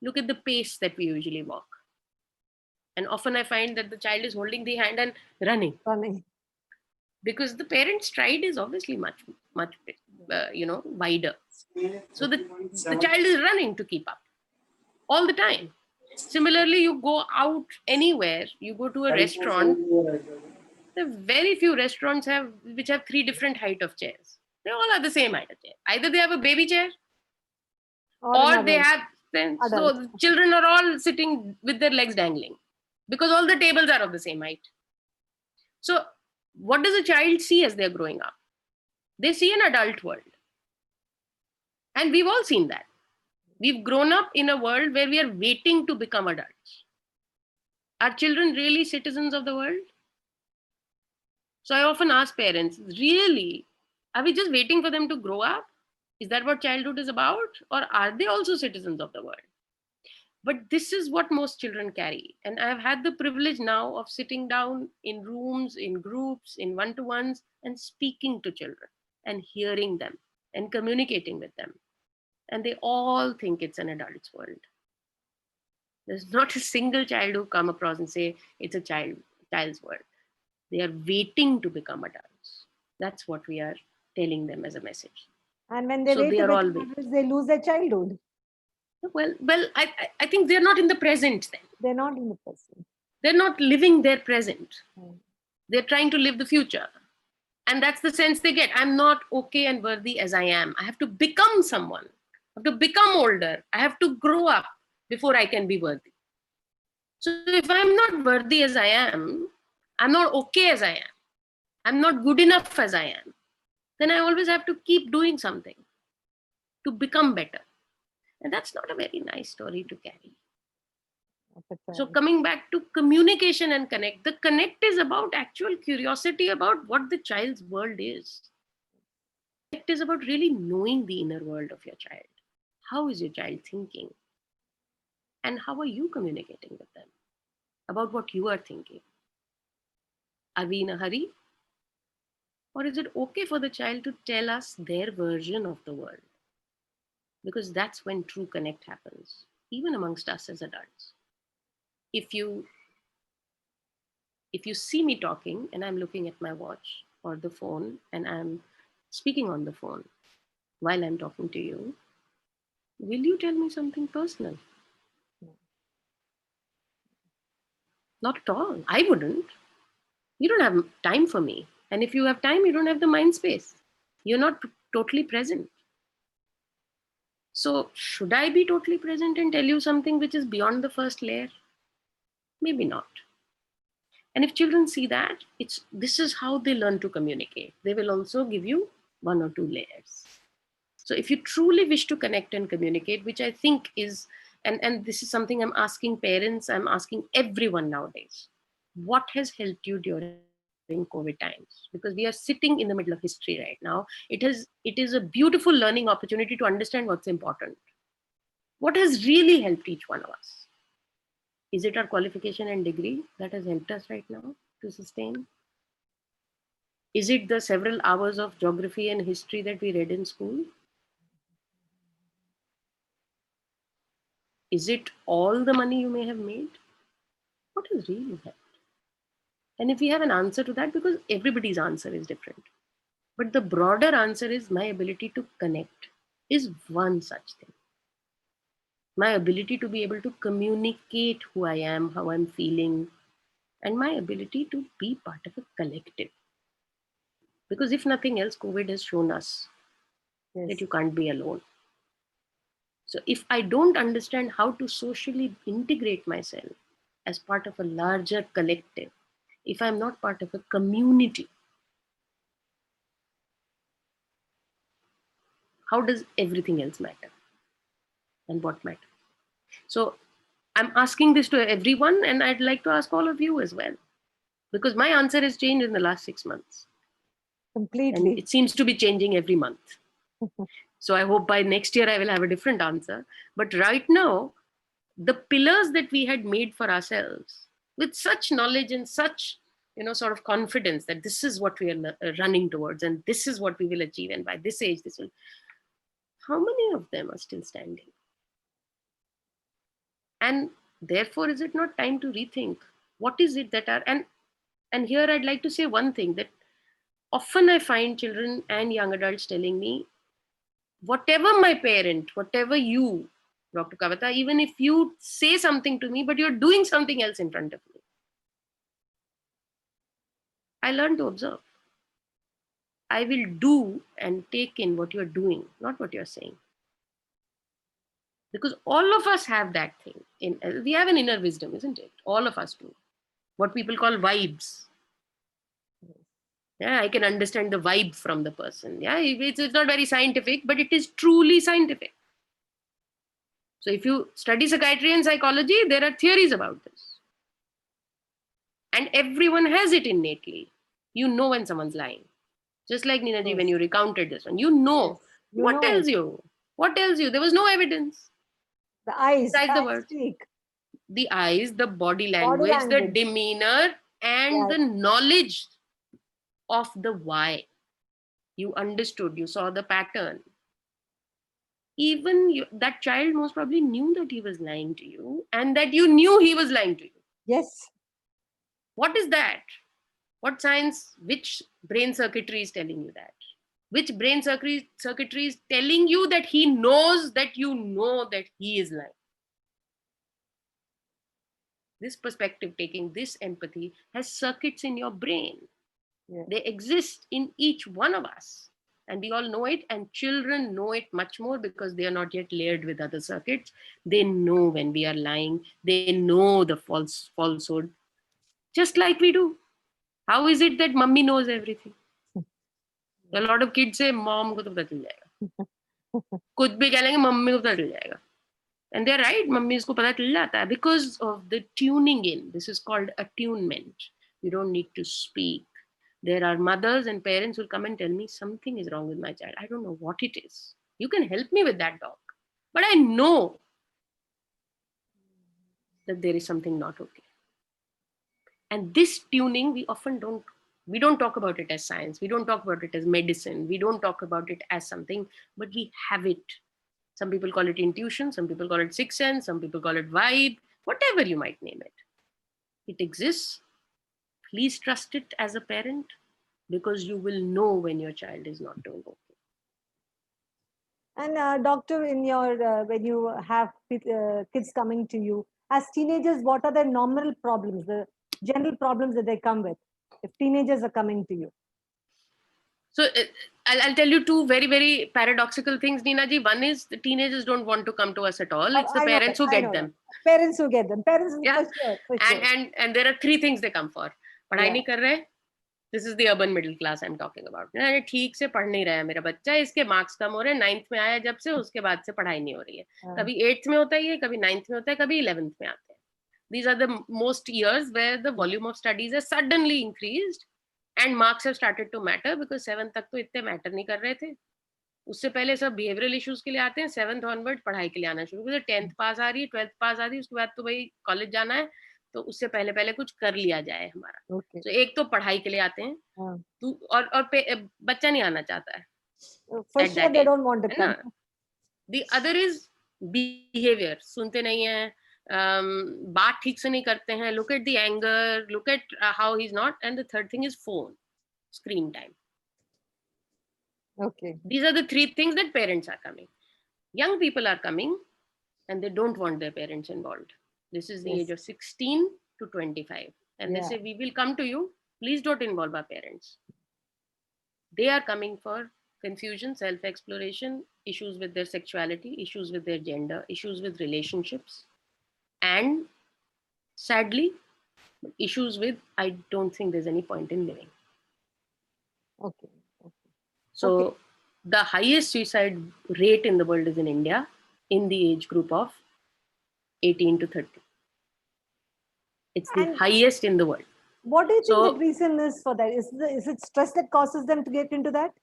look at the pace that we usually walk. And often I find that the child is holding the hand and running. Because the parent's stride is obviously much wider. So the child is running to keep up all the time. Similarly, you go out anywhere, you go to a restaurant, there are very few restaurants which have three different height of chairs. They all are the same height of chair. Either they have a baby chair or they have, so children are all sitting with their legs dangling because all the tables are of the same height. So what does a child see as they're growing up? They see an adult world. And we've all seen that. We've grown up in a world where we are waiting to become adults. Are children really citizens of the world? So I often ask parents, really, are we just waiting for them to grow up? Is that what childhood is about? Or are they also citizens of the world? But this is what most children carry. And I've had the privilege now of sitting down in rooms, in groups, in one-to-ones, and speaking to children and hearing them and communicating with them. And they all think it's an adult's world. There's not a single child who come across and say it's a child's world. They are waiting to become adults. That's what we are telling them as a message. And when they wait to become adults, they lose their childhood. Well, I think they're not in the present then. They're not in the present. They're not living their present. They're trying to live the future. And that's the sense they get. I'm not okay and worthy as I am. I have to become someone. I have to become older. I have to grow up before I can be worthy. So if I'm not worthy as I am, I'm not okay as I am, I'm not good enough as I am, then I always have to keep doing something to become better. And that's not a very nice story to carry. That's So right. coming back to communication and connect, the connect is about actual curiosity about what the child's world is. Connect is about really knowing the inner world of your child. How is your child thinking? And how are you communicating with them about what you are thinking? Are we in a hurry? Or is it okay for the child to tell us their version of the world? Because that's when true connect happens, even amongst us as adults. If you see me talking and I'm looking at my watch or the phone and I'm speaking on the phone while I'm talking to you, will you tell me something personal? Not at all. I wouldn't. You don't have time for me. And if you have time, you don't have the mind space. You're not totally present. So should I be totally present and tell you something which is beyond the first layer? Maybe not. And if children see that, this is how they learn to communicate. They will also give you 1 or 2 layers. So if you truly wish to connect and communicate, which I think is, and this is something I'm asking parents, I'm asking everyone nowadays, what has helped you during COVID times? Because we are sitting in the middle of history right now. It is a beautiful learning opportunity to understand what's important. What has really helped each one of us? Is it our qualification and degree that has helped us right now to sustain? Is it the several hours of geography and history that we read in school? Is it all the money you may have made? What has really helped? And if we have an answer to that, because everybody's answer is different, but the broader answer is my ability to connect is one such thing. My ability to be able to communicate who I am, how I'm feeling, and my ability to be part of a collective. Because if nothing else, COVID has shown us that you can't be alone. So if I don't understand how to socially integrate myself as part of a larger collective, if I'm not part of a community, how does everything else matter? And what matters? So I'm asking this to everyone, and I'd like to ask all of you as well, because my answer has changed in the last 6 months. Completely. And it seems to be changing every month. So I hope by next year I will have a different answer. But right now, the pillars that we had made for ourselves with such knowledge and such, sort of confidence that this is what we are running towards and this is what we will achieve. And by this age, how many of them are still standing? And therefore, is it not time to rethink what is it that are, and here I'd like to say one thing, that often I find children and young adults telling me, whatever my parent, whatever you, Dr. Kavita, even if you say something to me, but you're doing something else in front of me, I learn to observe. I will do and take in what you're doing, not what you're saying. Because all of us have that thing. We have an inner wisdom, isn't it? All of us do. What people call vibes. Yeah, I can understand the vibe from the person. Yeah, it's not very scientific, but it is truly scientific. So if you study psychiatry and psychology, there are theories about this. And everyone has it innately. You know when someone's lying. Just like Ninaji, when you recounted this one, you know. What tells you? What tells you? There was no evidence. The eyes, Besides the eyes words. speak. The eyes, the body language, the demeanor, and the knowledge of the why. You understood, you saw the pattern. Even that child most probably knew that he was lying to you and that you knew he was lying to you. Yes. What is that? What science, which brain circuitry is telling you that? Which brain circuitry is telling you that he knows that you know that he is lying? This perspective taking, this empathy has circuits in your brain. Yeah. They exist in each one of us. And we all know it, and children know it much more because they are not yet layered with other circuits. They know when we are lying. They know the falsehood, just like we do. How is it that mummy knows everything? A lot of kids say, mom को तो पता चल जाएगा. कुछ भी कह लेंगे, mummy को पता चल जाएगा. And they're right, mummy isko pata chal jata hai because of the tuning in. This is called attunement. You don't need to speak. There are mothers and parents who will come and tell me something is wrong with my child. I don't know what it is. You can help me with that dog. But I know that there is something not okay. And this tuning, we don't talk about it as science. We don't talk about it as medicine. We don't talk about it as something, but we have it. Some people call it intuition. Some people call it sixth sense. Some people call it vibe, whatever you might name it. It exists. Please trust it as a parent, because you will know when your child is not doing okay. And doctor, in your when you have kids coming to you as teenagers, what are the normal problems, the general problems that they come with, if teenagers are coming to you? So I'll tell you two very, very paradoxical things, Neena ji. One is the teenagers don't want to come to us at all. It's the parents who get them. Parents who get them. Parents, Yeah. for sure. And there are three things they come for. पढ़ाई नहीं कर रहे. This is the urban middle class I'm talking about. अरे ठीक से पढ़ नहीं रहा है मेरा बच्चा, इसके मार्क्स कम हो रहे हैं, 9th में आया जब से, उसके बाद से पढ़ाई नहीं हो रही है. कभी 8th में होता है, कभी 9th में होता है, कभी 11th में आते हैं. These are the most years where the volume of studies has suddenly increased and marks have started to matter, because 7th तक तो इतने मैटर नहीं कर रहे थे. उससे पहले सब बिहेवियरल इश्यूज के लिए आते हैं. 7th ऑनवर्ड पढ़ाई के लिए आना शुरू कर. 10th पास आ रही है, 12th पास आ रही है, उसके बाद तो भाई कॉलेज जाना है, तो उससे पहले पहले कुछ कर लिया जाए हमारा. तो एक तो पढ़ाई के लिए आते हैं, और बच्चा नहीं आना चाहता है. For sure they don't want to come. The other is behavior. सुनते नहीं है, बात ठीक से नहीं करते हैं. Look at the anger, look at how he's not. And the third thing is phone, screen time. Okay. These are the three things that parents are coming. Young people are coming and they don't want their parents involved. This is the age of 16 to 25. And they say, we will come to you. Please don't involve our parents. They are coming for confusion, self-exploration, issues with their sexuality, issues with their gender, issues with relationships. And sadly, issues with, I don't think there's any point in living. Okay. So the highest suicide rate in the world is in India, in the age group of 18 to 30. It's the highest in the world. What do you think the reason is for that? Is it stress that causes them to get into that?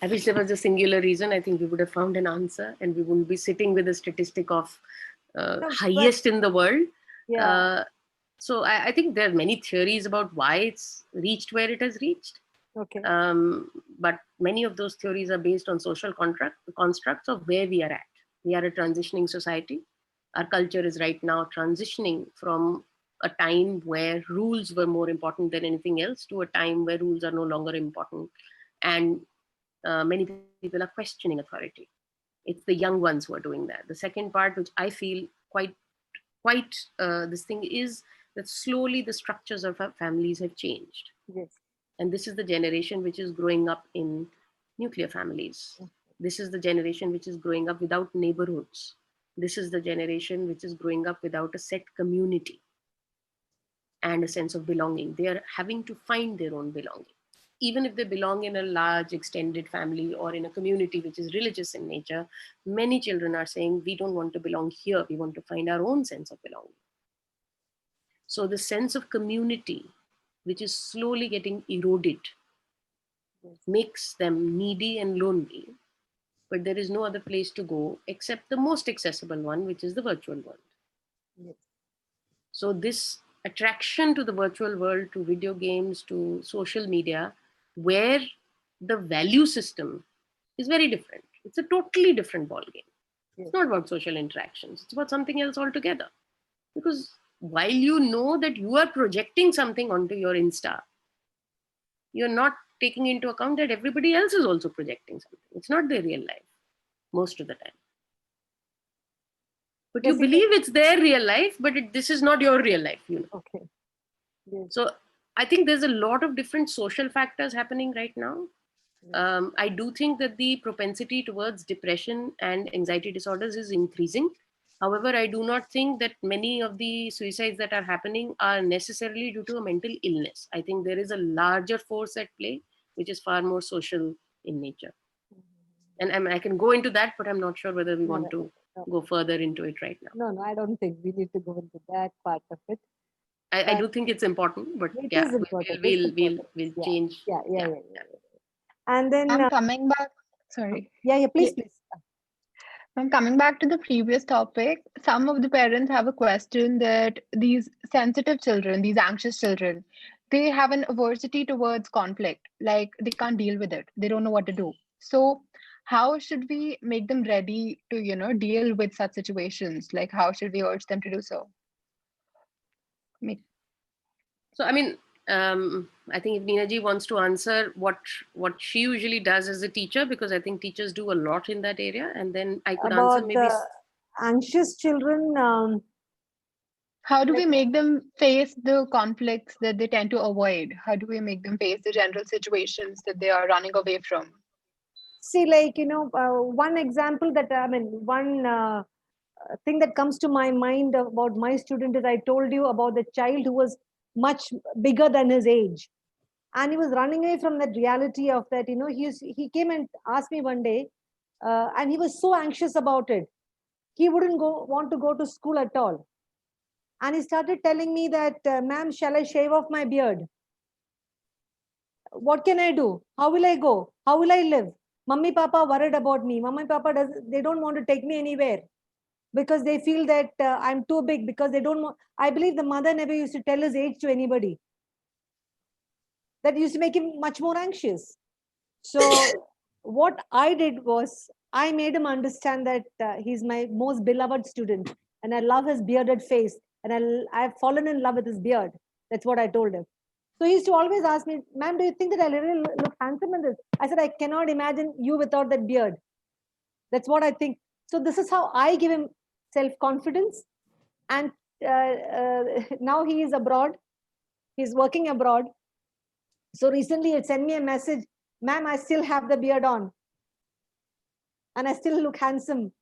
I wish there was a singular reason. I think we would have found an answer, and we wouldn't be sitting with a statistic of highest in the world. Yeah. So I think there are many theories about why it's reached where it has reached. Okay. But many of those theories are based on social constructs of where we are at. We are a transitioning society. Our culture is right now transitioning from a time where rules were more important than anything else to a time where rules are no longer important. And many people are questioning authority. It's the young ones who are doing that. The second part, which I feel quite this thing, is that slowly the structures of our families have changed. Yes. And this is the generation which is growing up in nuclear families. This is the generation which is growing up without neighborhoods. This is the generation which is growing up without a set community and a sense of belonging. They are having to find their own belonging. Even if they belong in a large extended family or in a community which is religious in nature, many children are saying, we don't want to belong here. We want to find our own sense of belonging. So the sense of community, which is slowly getting eroded, makes them needy and lonely. But there is no other place to go except the most accessible one, which is the virtual world. Yes. So this attraction to the virtual world, to video games, to social media, where the value system is very different. It's a totally different ballgame. Yes. It's not about social interactions. It's about something else altogether. Because while you know that you are projecting something onto your Insta, you're not taking into account that everybody else is also projecting something. It's not their real life most of the time. But you believe it's their real life, but this is not your real life, you know. Okay. Yes. So I think there's a lot of different social factors happening right now. I do think that the propensity towards depression and anxiety disorders is increasing. However, I do not think that many of the suicides that are happening are necessarily due to a mental illness. I think there is a larger force at play, which is far more social in nature. And I can go into that, but I'm not sure whether we want to go further into it right now. No, I don't think we need to go into that part of it. I do think it's important, but It yeah, is important. we'll Yeah. change. Yeah. And then, I'm coming back. Sorry. please. I'm coming back to the previous topic. Some of the parents have a question that these sensitive children, these anxious children, they have an aversity towards conflict. Like they can't deal with it. They don't know what to do. So how should we make them ready to, deal with such situations? Like how should we urge them to do so? So, I mean, I think if Nina ji wants to answer what she usually does as a teacher, because I think teachers do a lot in that area, and then I could About answer maybe. Anxious children, how do we make them face the conflicts that they tend to avoid? How do we make them face the general situations that they are running away from? see, one example that, one thing that comes to my mind about my student is I told you about the child who was much bigger than his age. And he was running away from that reality of that, he came and asked me one day, and he was so anxious about it. He wouldn't want to go to school at all. And he started telling me that, ma'am, shall I shave off my beard? What can I do? How will I go? How will I live? Mummy, Papa worried about me. Mummy, Papa, they don't want to take me anywhere because they feel that I'm too big, because they don't want. I believe the mother never used to tell his age to anybody. That used to make him much more anxious. So what I did was I made him understand that he's my most beloved student and I love his bearded face and I've fallen in love with his beard. That's what I told him. So he used to always ask me, ma'am, do you think that I really look handsome in this? I said, I cannot imagine you without that beard. That's what I think. So this is how I give him self-confidence. And now he is abroad. He's working abroad. So recently he sent me a message, ma'am, I still have the beard on. And I still look handsome.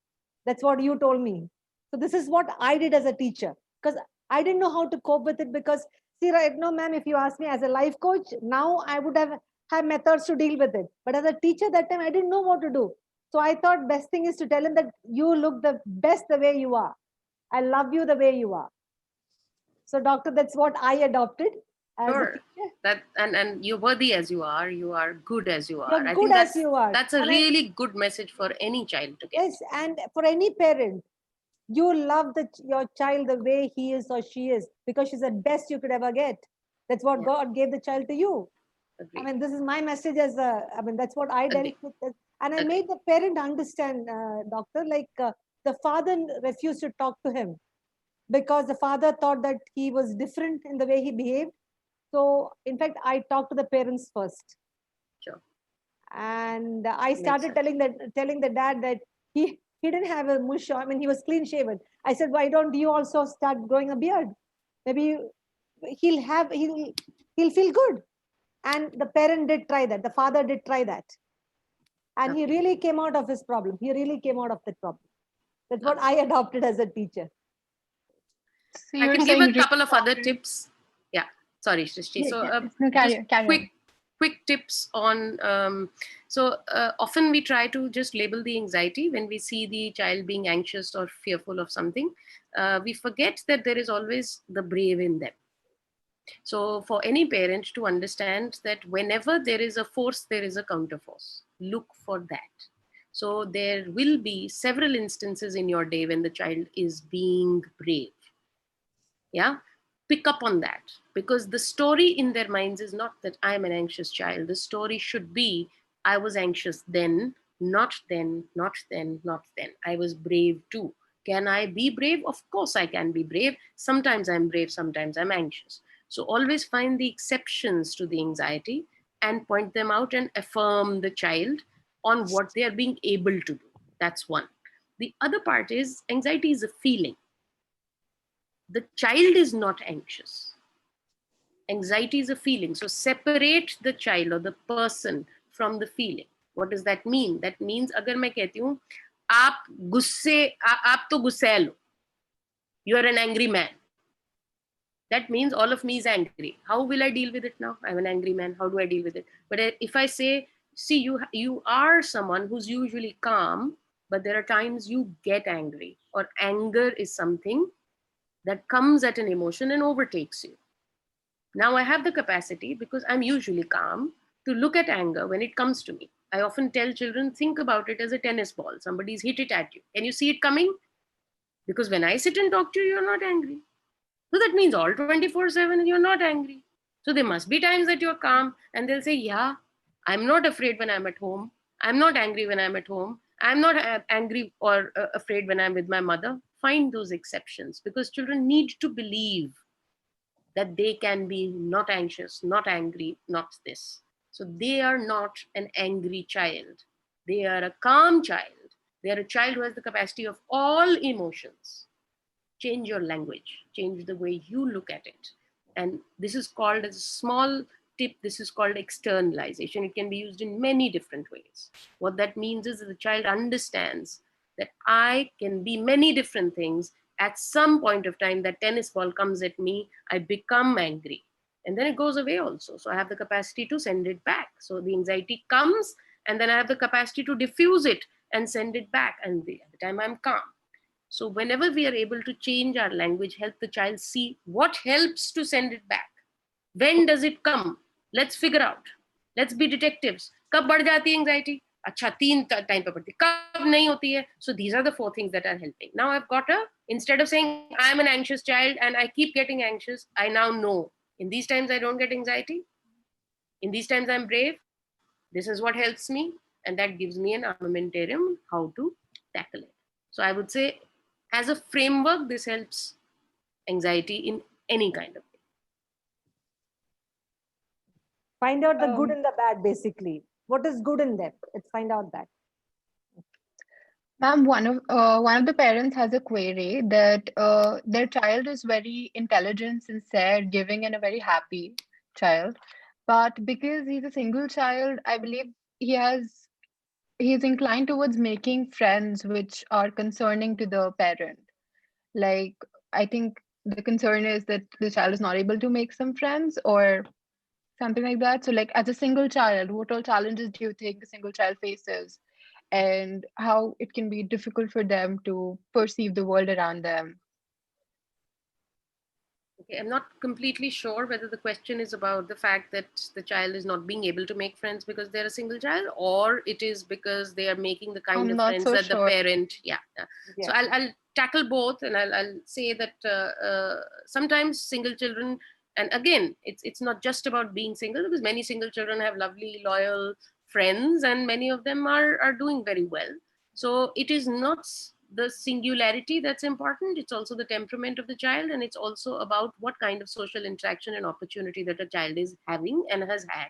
That's what you told me. So this is what I did as a teacher. Because I didn't know how to cope with it. Because, see, right now, ma'am, if you ask me as a life coach, now I would have methods to deal with it. But as a teacher that time, I didn't know what to do. So I thought best thing is to tell him that you look the best the way you are. I love you the way you are. So, doctor, that's what I adopted. Sure. That and you're worthy as you are. You are good as you are. You're good as you are. That's a really good message for any child to get. Yes, and for any parent, you love your child the way he is or she is, because she's the best you could ever get. That's what God gave the child to you. Agreed. I mean, this is my message that's what I dealt with. And I made the parent understand, doctor, like the father refused to talk to him because the father thought that he was different in the way he behaved. So, in fact, I talked to the parents first. Sure. And I started telling the dad that he didn't have a mush. I mean, he was clean shaven. I said, why don't you also start growing a beard? Maybe he'll feel good. And the parent did try that. The father did try that. And he really came out of his problem. He really came out of that problem. That's what I adopted as a teacher. So I can give a couple of other tips. Yeah, sorry, Srishti. So quick tips on. Often we try to just label the anxiety when we see the child being anxious or fearful of something. We forget that there is always the brave in them. So for any parent to understand that whenever there is a force, there is a counter force. Look for that. So there will be several instances in your day when the child is being brave. Yeah, pick up on that, because the story in their minds is not that I'm an anxious child. The story should be, I was anxious then, not then, not then, not then. I was brave too. Can I be brave? Of course I can be brave. Sometimes I'm brave, sometimes I'm anxious. So always find the exceptions to the anxiety and point them out and affirm the child on what they are being able to do. That's one. The other part is anxiety is a feeling. The child is not anxious. Anxiety is a feeling. So separate the child or the person from the feeling. What does that mean? That means अगर मैं कहती हूँ आप तो गुस्सैल हो, you are an angry man. That means all of me is angry. How will I deal with it now? I'm an angry man. How do I deal with it? But if I say, see, you are someone who's usually calm, but there are times you get angry, or anger is something that comes at an emotion and overtakes you. Now I have the capacity, because I'm usually calm, to look at anger when it comes to me. I often tell children, think about it as a tennis ball. Somebody's hit it at you. Can you see it coming? Because when I sit and talk to you, you're not angry. So that means all 24/7 you're not angry. So there must be times that you're calm, and they'll say, yeah, I'm not afraid when I'm at home. I'm not angry when I'm at home. I'm not angry or afraid when I'm with my mother. Find those exceptions, because children need to believe that they can be not anxious, not angry, not this. So they are not an angry child. They are a calm child. They are a child who has the capacity of all emotions. Change your language, change the way you look at it. And this is called, as a small tip, this is called externalization. It can be used in many different ways. What that means is that the child understands that I can be many different things. At some point of time, that tennis ball comes at me, I become angry. And then it goes away also. So I have the capacity to send it back. So the anxiety comes, and then I have the capacity to diffuse it and send it back. And at the time I'm calm. So whenever we are able to change our language, help the child see what helps to send it back. When does it come? Let's figure out. Let's be detectives. कब बढ़ जाती है anxiety? अच्छा, 3 time पे बढ़ती है. कब नहीं होती है? So these are the 4 things that are helping. Now I've got instead of saying I'm an anxious child and I keep getting anxious, I now know in these times I don't get anxiety. In these times I'm brave. This is what helps me, and that gives me an armamentarium how to tackle it. So I would say, as a framework, this helps anxiety in any kind of way. Find out the good and the bad, basically. What is good in them? Let's find out that. Ma'am, one of the parents has a query that their child is very intelligent, sincere, giving, and a very happy child. But because he's a single child, I believe he's inclined towards making friends which are concerning to the parent. Like, I think the concern is that the child is not able to make some friends or something like that. So, like, as a single child, what all challenges do you think a single child faces, and how it can be difficult for them to perceive the world around them? Okay, I'm not completely sure whether the question is about the fact that the child is not being able to make friends because they're a single child, or it is because they are making the kind I'm of not friends so that the sure. parent, yeah. Yeah. So I'll tackle both, and I'll say that sometimes single children, and again, it's not just about being single, because many single children have lovely, loyal friends, and many of them are doing very well. So it is not the singularity that's important. It's also the temperament of the child, and it's also about what kind of social interaction and opportunity that a child is having and has had.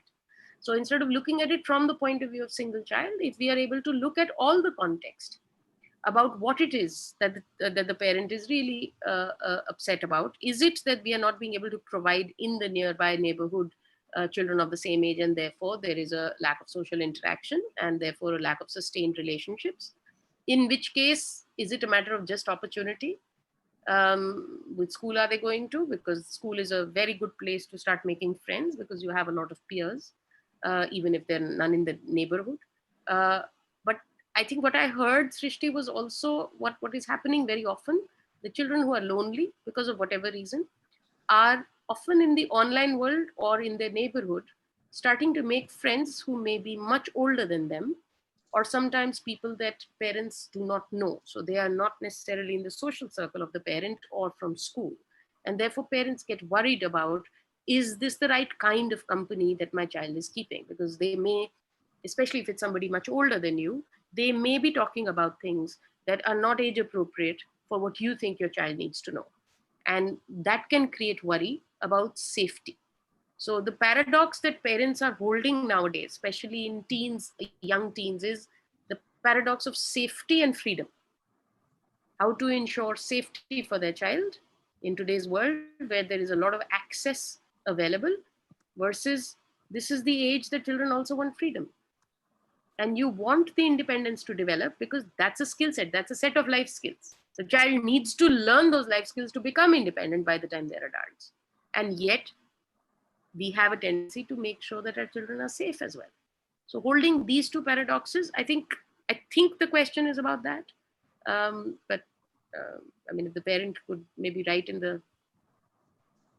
So instead of looking at it from the point of view of single child, if we are able to look at all the context about what it is that the parent is really upset about. Is it that we are not being able to provide in the nearby neighborhood children of the same age, and therefore there is a lack of social interaction and therefore a lack of sustained relationships? In which case, is it a matter of just opportunity? Which school are they going to? Because school is a very good place to start making friends, because you have a lot of peers, even if there are none in the neighborhood. But I think what I heard, Srishti, was also what is happening very often. The children who are lonely because of whatever reason are often in the online world or in their neighborhood starting to make friends who may be much older than them, or sometimes people that parents do not know. So they are not necessarily in the social circle of the parent or from school. And therefore, parents get worried about, is this the right kind of company that my child is keeping? Because they may, especially if it's somebody much older than you, they may be talking about things that are not age appropriate for what you think your child needs to know. And that can create worry about safety. So the paradox that parents are holding nowadays, especially in teens, young teens, is the paradox of safety and freedom. How to ensure safety for their child in today's world where there is a lot of access available, versus this is the age that children also want freedom. And you want the independence to develop because that's a skill set, that's a set of life skills. The child needs to learn those life skills to become independent by the time they're adults. And yet, we have a tendency to make sure that our children are safe as well. So holding these two paradoxes, I think I think the question is about that. But I mean, if the parent could maybe write in the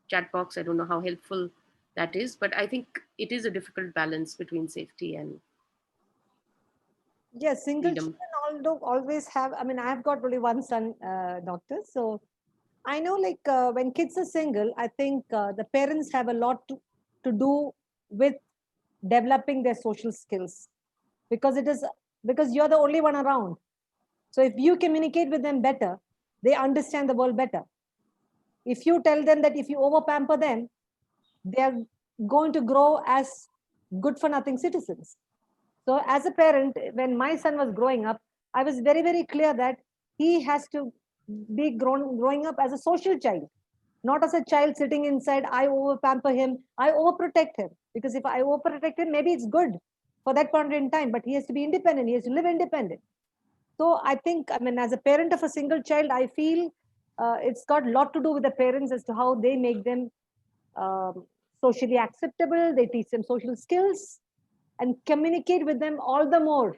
chat box, I don't know how helpful that is, but I think it is a difficult balance between safety and Yes, single freedom. children always have, I mean, I've got only one son, doctor. So I know like when kids are single, I think the parents have a lot to do with developing their social skills because because you're the only one around. So if you communicate with them better, they understand the world better. If you tell them that if you over pamper them, they are going to grow as good for nothing citizens. So as a parent, when my son was growing up, I was very, very clear that he has to be growing up as a social child, not as a child sitting inside. I over pamper him, I overprotect him, because if I overprotect him, maybe it's good for that point in time, but he has to be independent. He has to live independent. So I think, I mean, as a parent of a single child, I feel it's got a lot to do with the parents as to how they make them socially acceptable. They teach them social skills and communicate with them all the more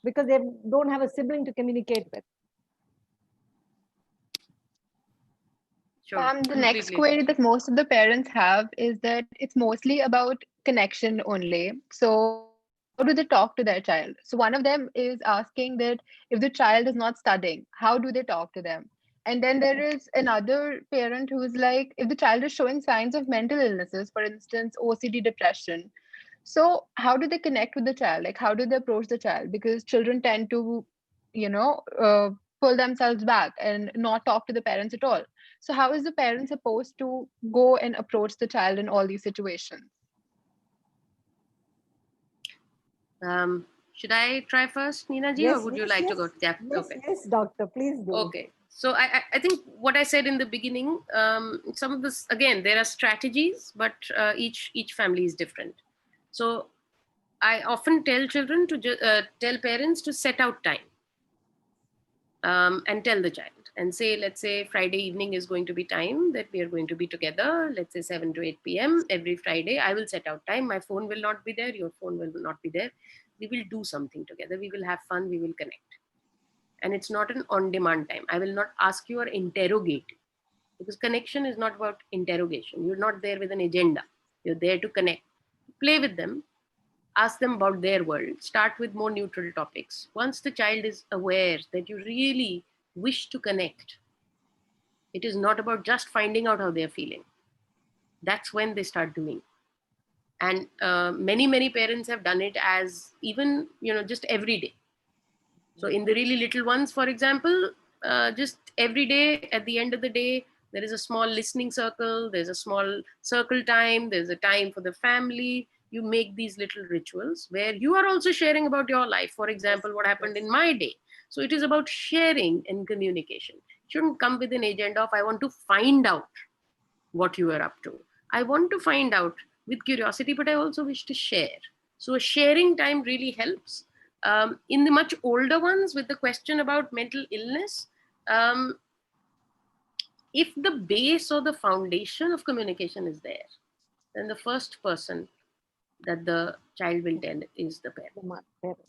because they don't have a sibling to communicate with. Sure. The next Completely. query that most of the parents have is that it's mostly about connection only. So, how do they talk to their child? So, one of them is asking that if the child is not studying, how do they talk to them? And then there is another parent who is like, if the child is showing signs of mental illnesses, for instance, OCD, depression, so how do they connect with the child? Like, how do they approach the child? Because children tend to, you know, pull themselves back and not talk to the parents at all. So, how is the parent supposed to go and approach the child in all these situations? Should I try first, Neena ji, or would you like to go? Yeah. Okay. Yes, doctor, please do. Okay. So I think what I said in the beginning, some of this, again, there are strategies, but each family is different. So I often tell children to tell parents to set out time and tell the child and say, let's say Friday evening is going to be time that we are going to be together. Let's say 7 to 8 p.m. every Friday. I will set out time. My phone will not be there. Your phone will not be there. We will do something together. We will have fun. We will connect. And it's not an on-demand time. I will not ask you or interrogate you, because connection is not about interrogation. You're not there with an agenda. You're there to connect. Play with them. Ask them about their world. Start with more neutral topics. Once the child is aware that you really wish to connect, it is not about just finding out how they're feeling. That's when they start doing. And many parents have done it as even, just every day. So in the really little ones, for example, just every day at the end of the day, there is a small listening circle, there's a small circle time, there's a time for the family. You make these little rituals where you are also sharing about your life. For example, what happened in my day. So it is about sharing and communication. It shouldn't come with an agenda of, I want to find out what you are up to. I want to find out with curiosity, but I also wish to share. So a sharing time really helps. In the much older ones, with the question about mental illness, if the base or the foundation of communication is there, then the first person that the child will tell is the parent.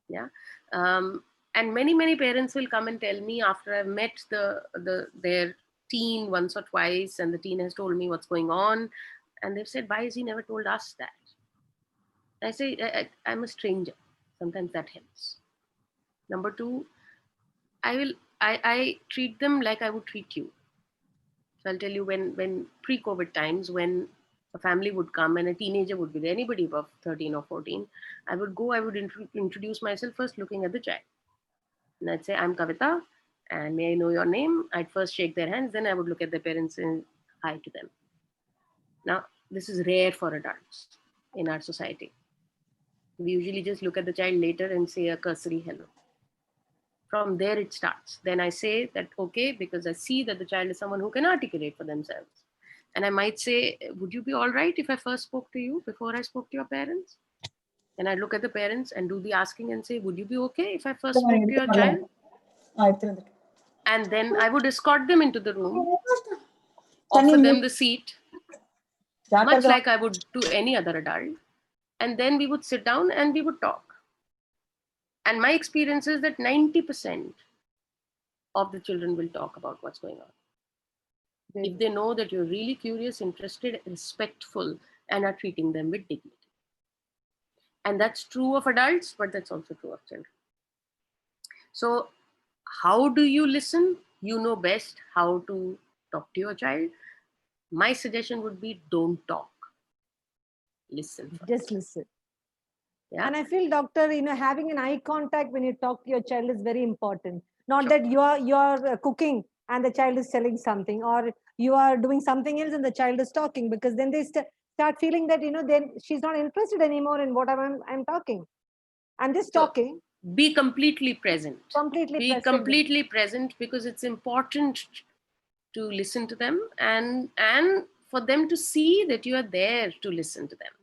Yeah. And many parents will come and tell me after I've met their teen once or twice, and the teen has told me what's going on, and they've said, why has he never told us that? I say, I'm a stranger. Sometimes that helps. Number two, I treat them like I would treat you. So I'll tell you, when pre-COVID times, when a family would come and a teenager would be there, anybody above 13 or 14, I would introduce myself first looking at the child. And I'd say, I'm Kavita, and may I know your name? I'd first shake their hands, then I would look at their parents and hi to them. Now, this is rare for adults in our society. We usually just look at the child later and say a cursory hello. From there it starts. Then I say that, okay, because I see that the child is someone who can articulate for themselves. And I might say, would you be all right if I first spoke to you before I spoke to your parents? And I look at the parents and do the asking and say, would you be okay if I first spoke to your child? And then I would escort them into the room, offer them the seat, much like I would to any other adult. And then we would sit down and we would talk. And my experience is that 90% of the children will talk about what's going on. If they know that you're really curious, interested, respectful, and are treating them with dignity. And that's true of adults, but that's also true of children. So how do you listen? You know best how to talk to your child. My suggestion would be don't talk. Listen first. Just listen. Yeah. And I feel, doctor, having an eye contact when you talk to your child is very important. Not Sure. that you're cooking and the child is telling something, or you are doing something else and the child is talking, because then they start feeling that, then she's not interested anymore in what I'm talking. I'm just So, talking. be completely present. Completely Be present. completely present, because it's important to listen to them and for them to see that you are there to listen to them.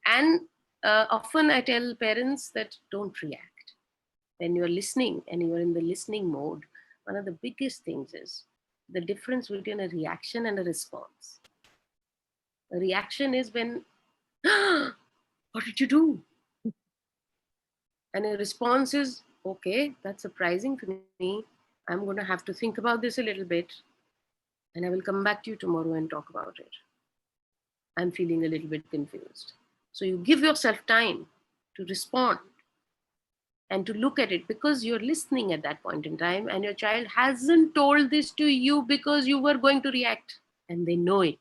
And often I tell parents that don't react. When you're listening and you're in the listening mode, one of the biggest things is the difference between a reaction and a response. A reaction is when, what did you do? And a response is, okay, that's surprising to me. I'm going to have to think about this a little bit, and I will come back to you tomorrow and talk about it. I'm feeling a little bit confused. So you give yourself time to respond and to look at it, because you're listening at that point in time, and your child hasn't told this to you because you were going to react, and they know it.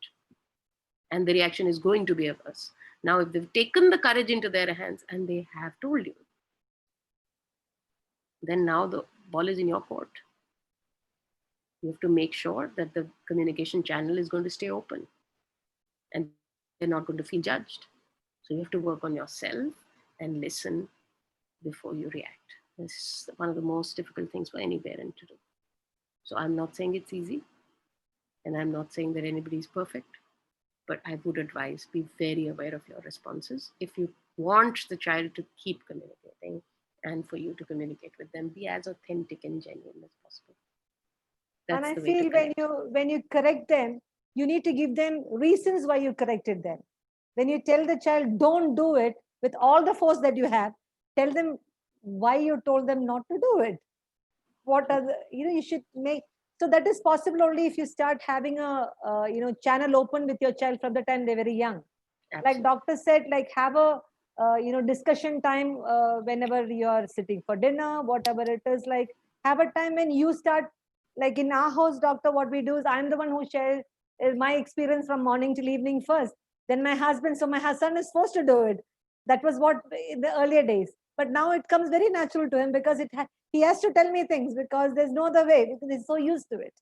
And the reaction is going to be averse. Now, if they've taken the courage into their hands and they have told you, then now the ball is in your court. You have to make sure that the communication channel is going to stay open and they're not going to feel judged. So you have to work on yourself and listen before you react. This is one of the most difficult things for any parent to do. So I'm not saying it's easy, and I'm not saying that anybody's perfect, but I would advise, be very aware of your responses. If you want the child to keep communicating and for you to communicate with them, be as authentic and genuine as possible. That's and I the way to feel connect. when you correct them, you need to give them reasons why you corrected them. When you tell the child, don't do it with all the force that you have, tell them why you told them not to do it. What are the, you should make, so that is possible only if you start having a, channel open with your child from the time they're very young. Absolutely. Like doctor said, like have a, discussion time whenever you're sitting for dinner, whatever it is, like have a time when you start, like in our house, doctor, what we do is I'm the one who shares my experience from morning till evening first, then my husband, so my son is supposed to do it. That was what in the earlier days, but now it comes very natural to him, because he has to tell me things, because there's no other way, because he's so used to it.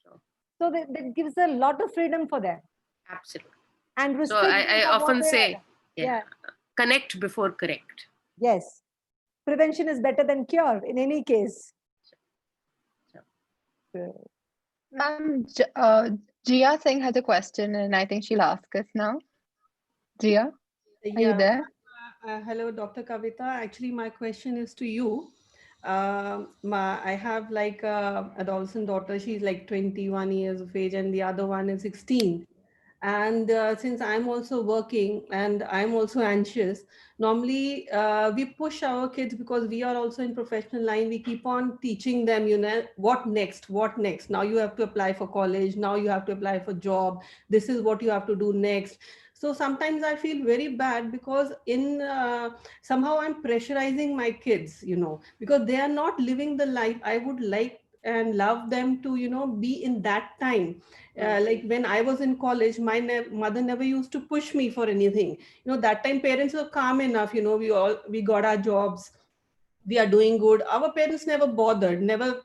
Sure. So that gives a lot of freedom for them. Absolutely. And respect. So I often say, yeah, connect before correct. yes, prevention is better than cure in any case. Ma'am, Jia Singh has a question, and I think she'll ask us now. Jia, are you there? Hello, Dr. Kavita. Actually, my question is to you. I have like a adolescent daughter. She's like 21 years of age, and the other one is 16. And since I'm also working and I'm also anxious, normally we push our kids, because we are also in professional line. We keep on teaching them, what next, what next. Now you have to apply for college. Now you have to apply for job. This is what you have to do next. So sometimes I feel very bad, because in somehow I'm pressurizing my kids, because they are not living the life I would like and love them to, be in that time. Like when I was in college, my mother never used to push me for anything. That time parents were calm enough. We got our jobs. We are doing good. Our parents never bothered, never,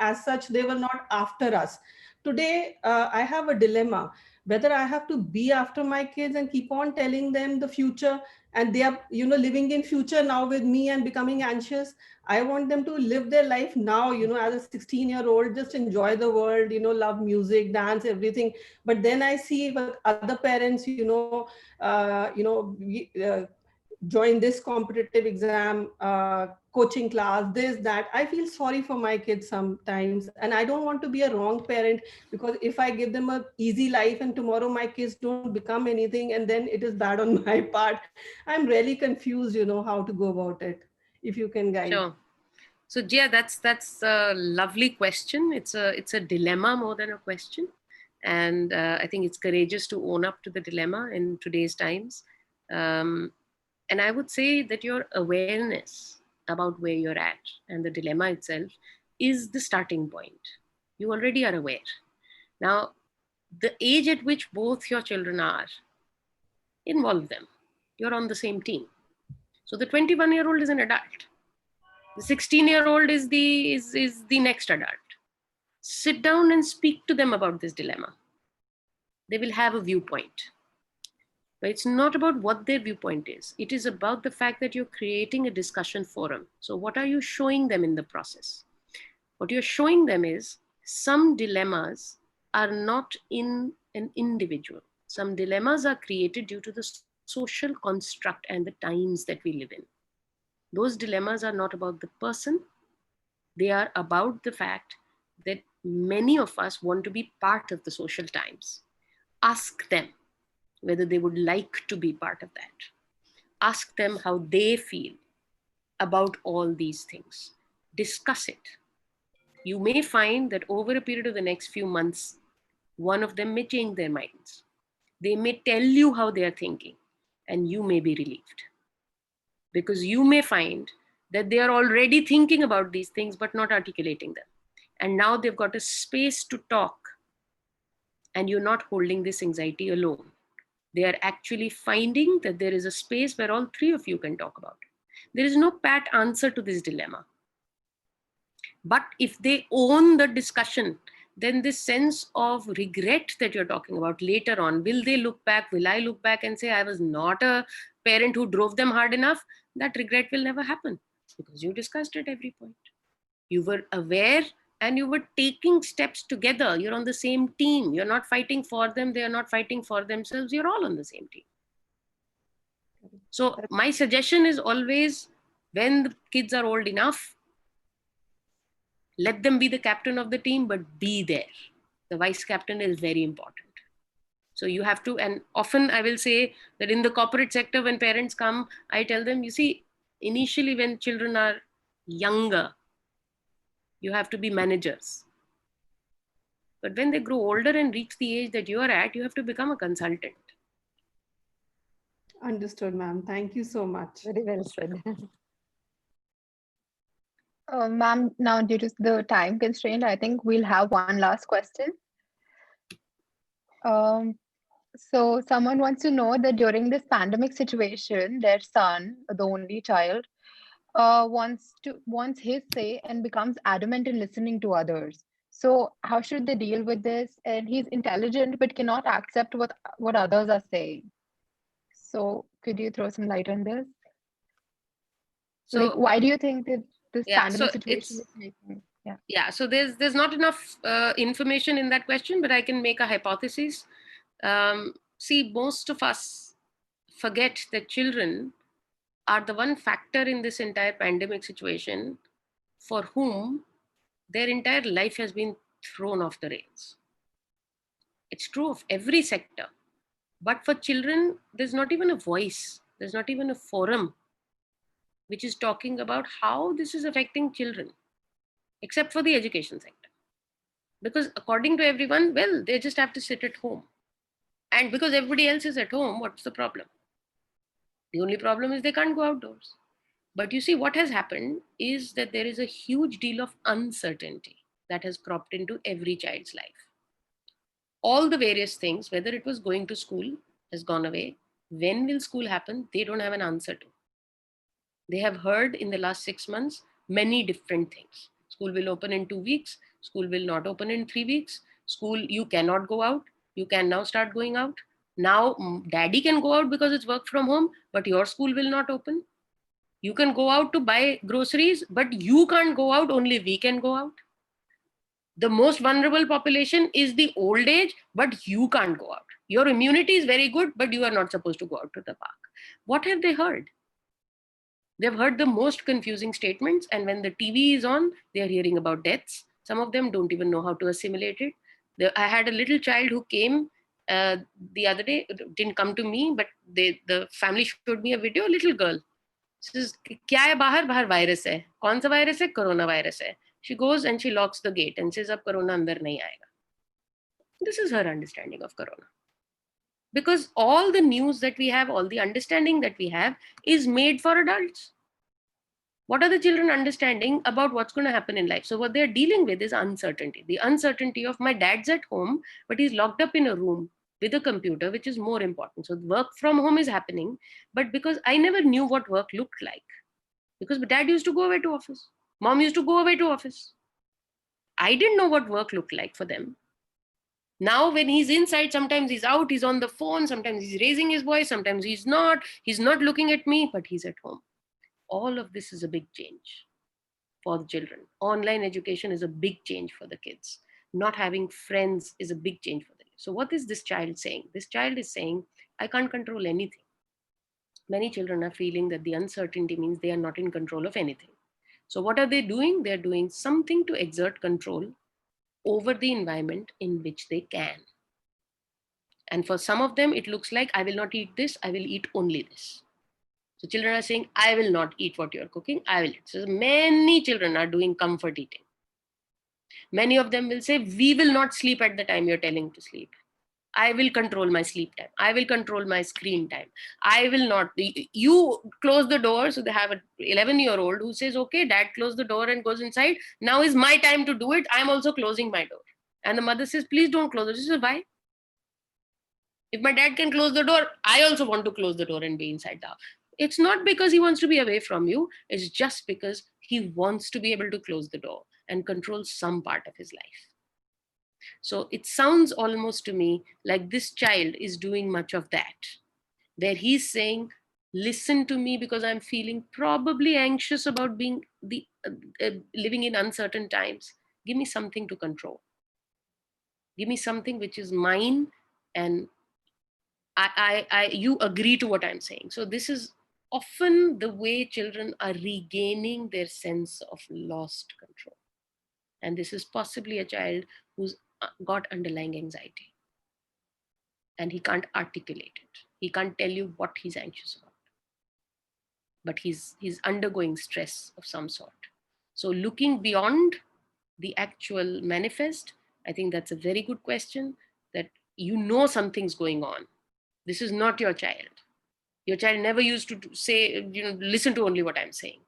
as such, they were not after us. Today, I have a dilemma whether I have to be after my kids and keep on telling them the future, and they are, living in future now with me and becoming anxious. I want them to live their life now, as a 16-year-old, just enjoy the world, love music, dance, everything. But then I see what other parents, join this competitive exam, coaching class, this, that. I feel sorry for my kids sometimes. And I don't want to be a wrong parent, because if I give them a easy life and tomorrow my kids don't become anything, and then it is bad on my part. I'm really confused, how to go about it. if you can guide. Sure. So Jia, that's a lovely question. It's a dilemma more than a question, and I think it's courageous to own up to the dilemma in today's times. And I would say that your awareness about where you're at and the dilemma itself is the starting point. You already are aware. Now, the age at which both your children are, involve them. You're on the same team. So the 21-year-old is an adult. The 16-year-old is the next adult. Sit down and speak to them about this dilemma. They will have a viewpoint. But it's not about what their viewpoint is. It is about the fact that you're creating a discussion forum. So what are you showing them in the process? What you're showing them is some dilemmas are not in an individual. Some dilemmas are created due to the social construct and the times that we live in. Those dilemmas are not about the person. They are about the fact that many of us want to be part of the social times. Ask them whether they would like to be part of that. Ask them how they feel about all these things. Discuss it. You may find that over a period of the next few months, one of them may change their minds. They may tell you how they are thinking, and you may be relieved. Because you may find that they are already thinking about these things, but not articulating them. And now they've got a space to talk, and you're not holding this anxiety alone. They are actually finding that there is a space where all three of you can talk about it. There is no pat answer to this dilemma. But if they own the discussion, then this sense of regret that you're talking about later on, will they look back? Will I look back and say I was not a parent who drove them hard enough? That regret will never happen because you discussed at every point. You were aware and you were taking steps together. You're on the same team. You're not fighting for them. They are not fighting for themselves. You're all on the same team. So my suggestion is always, when the kids are old enough, let them be the captain of the team, but be there. The vice captain is very important. So you have to, and often I will say that in the corporate sector, when parents come, I tell them, you see, initially when children are younger, you have to be managers. But when they grow older and reach the age that you are at, you have to become a consultant. Understood, ma'am. Thank you so much. Very well said. Ma'am, now due to the time constraint, I think we'll have one last question. So someone wants to know that during this pandemic situation, their son, the only child, wants his say and becomes adamant in listening to others. So how should they deal with this? And he's intelligent but cannot accept what others are saying. So could you throw some light on this? So like, why do you think that this pandemic so situation is making? So there's not enough information in that question, but I can make a hypothesis. See, most of us forget that children are the one factor in this entire pandemic situation for whom their entire life has been thrown off the rails. It's true of every sector. But for children, there's not even a voice. There's not even a forum which is talking about how this is affecting children, except for the education sector. Because according to everyone, well, they just have to sit at home. And because everybody else is at home, what's the problem? The only problem is they can't go outdoors. But you see, what has happened is that there is a huge deal of uncertainty that has cropped into every child's life. All the various things, whether it was going to school, has gone away. When will school happen? They don't have an answer to. They have heard in the last 6 months many different things. School will open in 2 weeks. School will not open in 3 weeks. School, you cannot go out. You can now start going out. Now, daddy can go out because it's work from home, but your school will not open. You can go out to buy groceries, but you can't go out, only we can go out. The most vulnerable population is the old age, but you can't go out. Your immunity is very good, but you are not supposed to go out to the park. What have they heard? They've heard the most confusing statements, and when the TV is on, they're hearing about deaths. Some of them don't even know how to assimilate it. I had a little child who came the other day, didn't come to me, but the family showed me a video, a little girl. क्या है बाहर? बाहर virus है. कौन सा virus है? Corona virus है. She goes and she locks the gate and says, अब कोरोना अंदर नहीं आएगा. This is her understanding of corona. Because all the news that we have, all the understanding that we have is made for adults. What are the children understanding about what's going to happen in life? So what they're dealing with is uncertainty. The uncertainty of my dad's at home, but he's locked up in a room with a computer, which is more important. So work from home is happening, but because I never knew what work looked like, because dad used to go away to office, mom used to go away to office. I didn't know what work looked like for them. Now, when he's inside, sometimes he's out, he's on the phone, sometimes he's raising his voice, sometimes he's not looking at me, but he's at home. All of this is a big change for the children. Online education is a big change for the kids. Not having friends is a big change for them. So what is this child saying? This child is saying, I can't control anything. Many children are feeling that the uncertainty means they are not in control of anything. So what are they doing? They're doing something to exert control over the environment in which they can. And for some of them, it looks like, I will not eat this, I will eat only this. So children are saying, I will not eat what you're cooking, I will eat. So many children are doing comfort eating. Many of them will say, we will not sleep at the time you're telling to sleep. I will control my sleep time. I will control my screen time. I will not. You close the door. So they have an 11-year-old who says, okay, dad close the door and goes inside. Now is my time to do it. I'm also closing my door. And the mother says, please don't close it. She says, why? If my dad can close the door, I also want to close the door and be inside the house. It's not because he wants to be away from you. It's just because he wants to be able to close the door and control some part of his life. So it sounds almost to me like this child is doing much of that, where he's saying, listen to me because I'm feeling probably anxious about being living in uncertain times. Give me something to control. Give me something which is mine, and you agree to what I'm saying. So this is often the way children are regaining their sense of lost control. And this is possibly a child who's got underlying anxiety. And he can't articulate it. He can't tell you what he's anxious about. But he's undergoing stress of some sort. So looking beyond the actual manifest, I think that's a very good question, that you know something's going on. This is not your child. Your child never used to say, listen to only what I'm saying.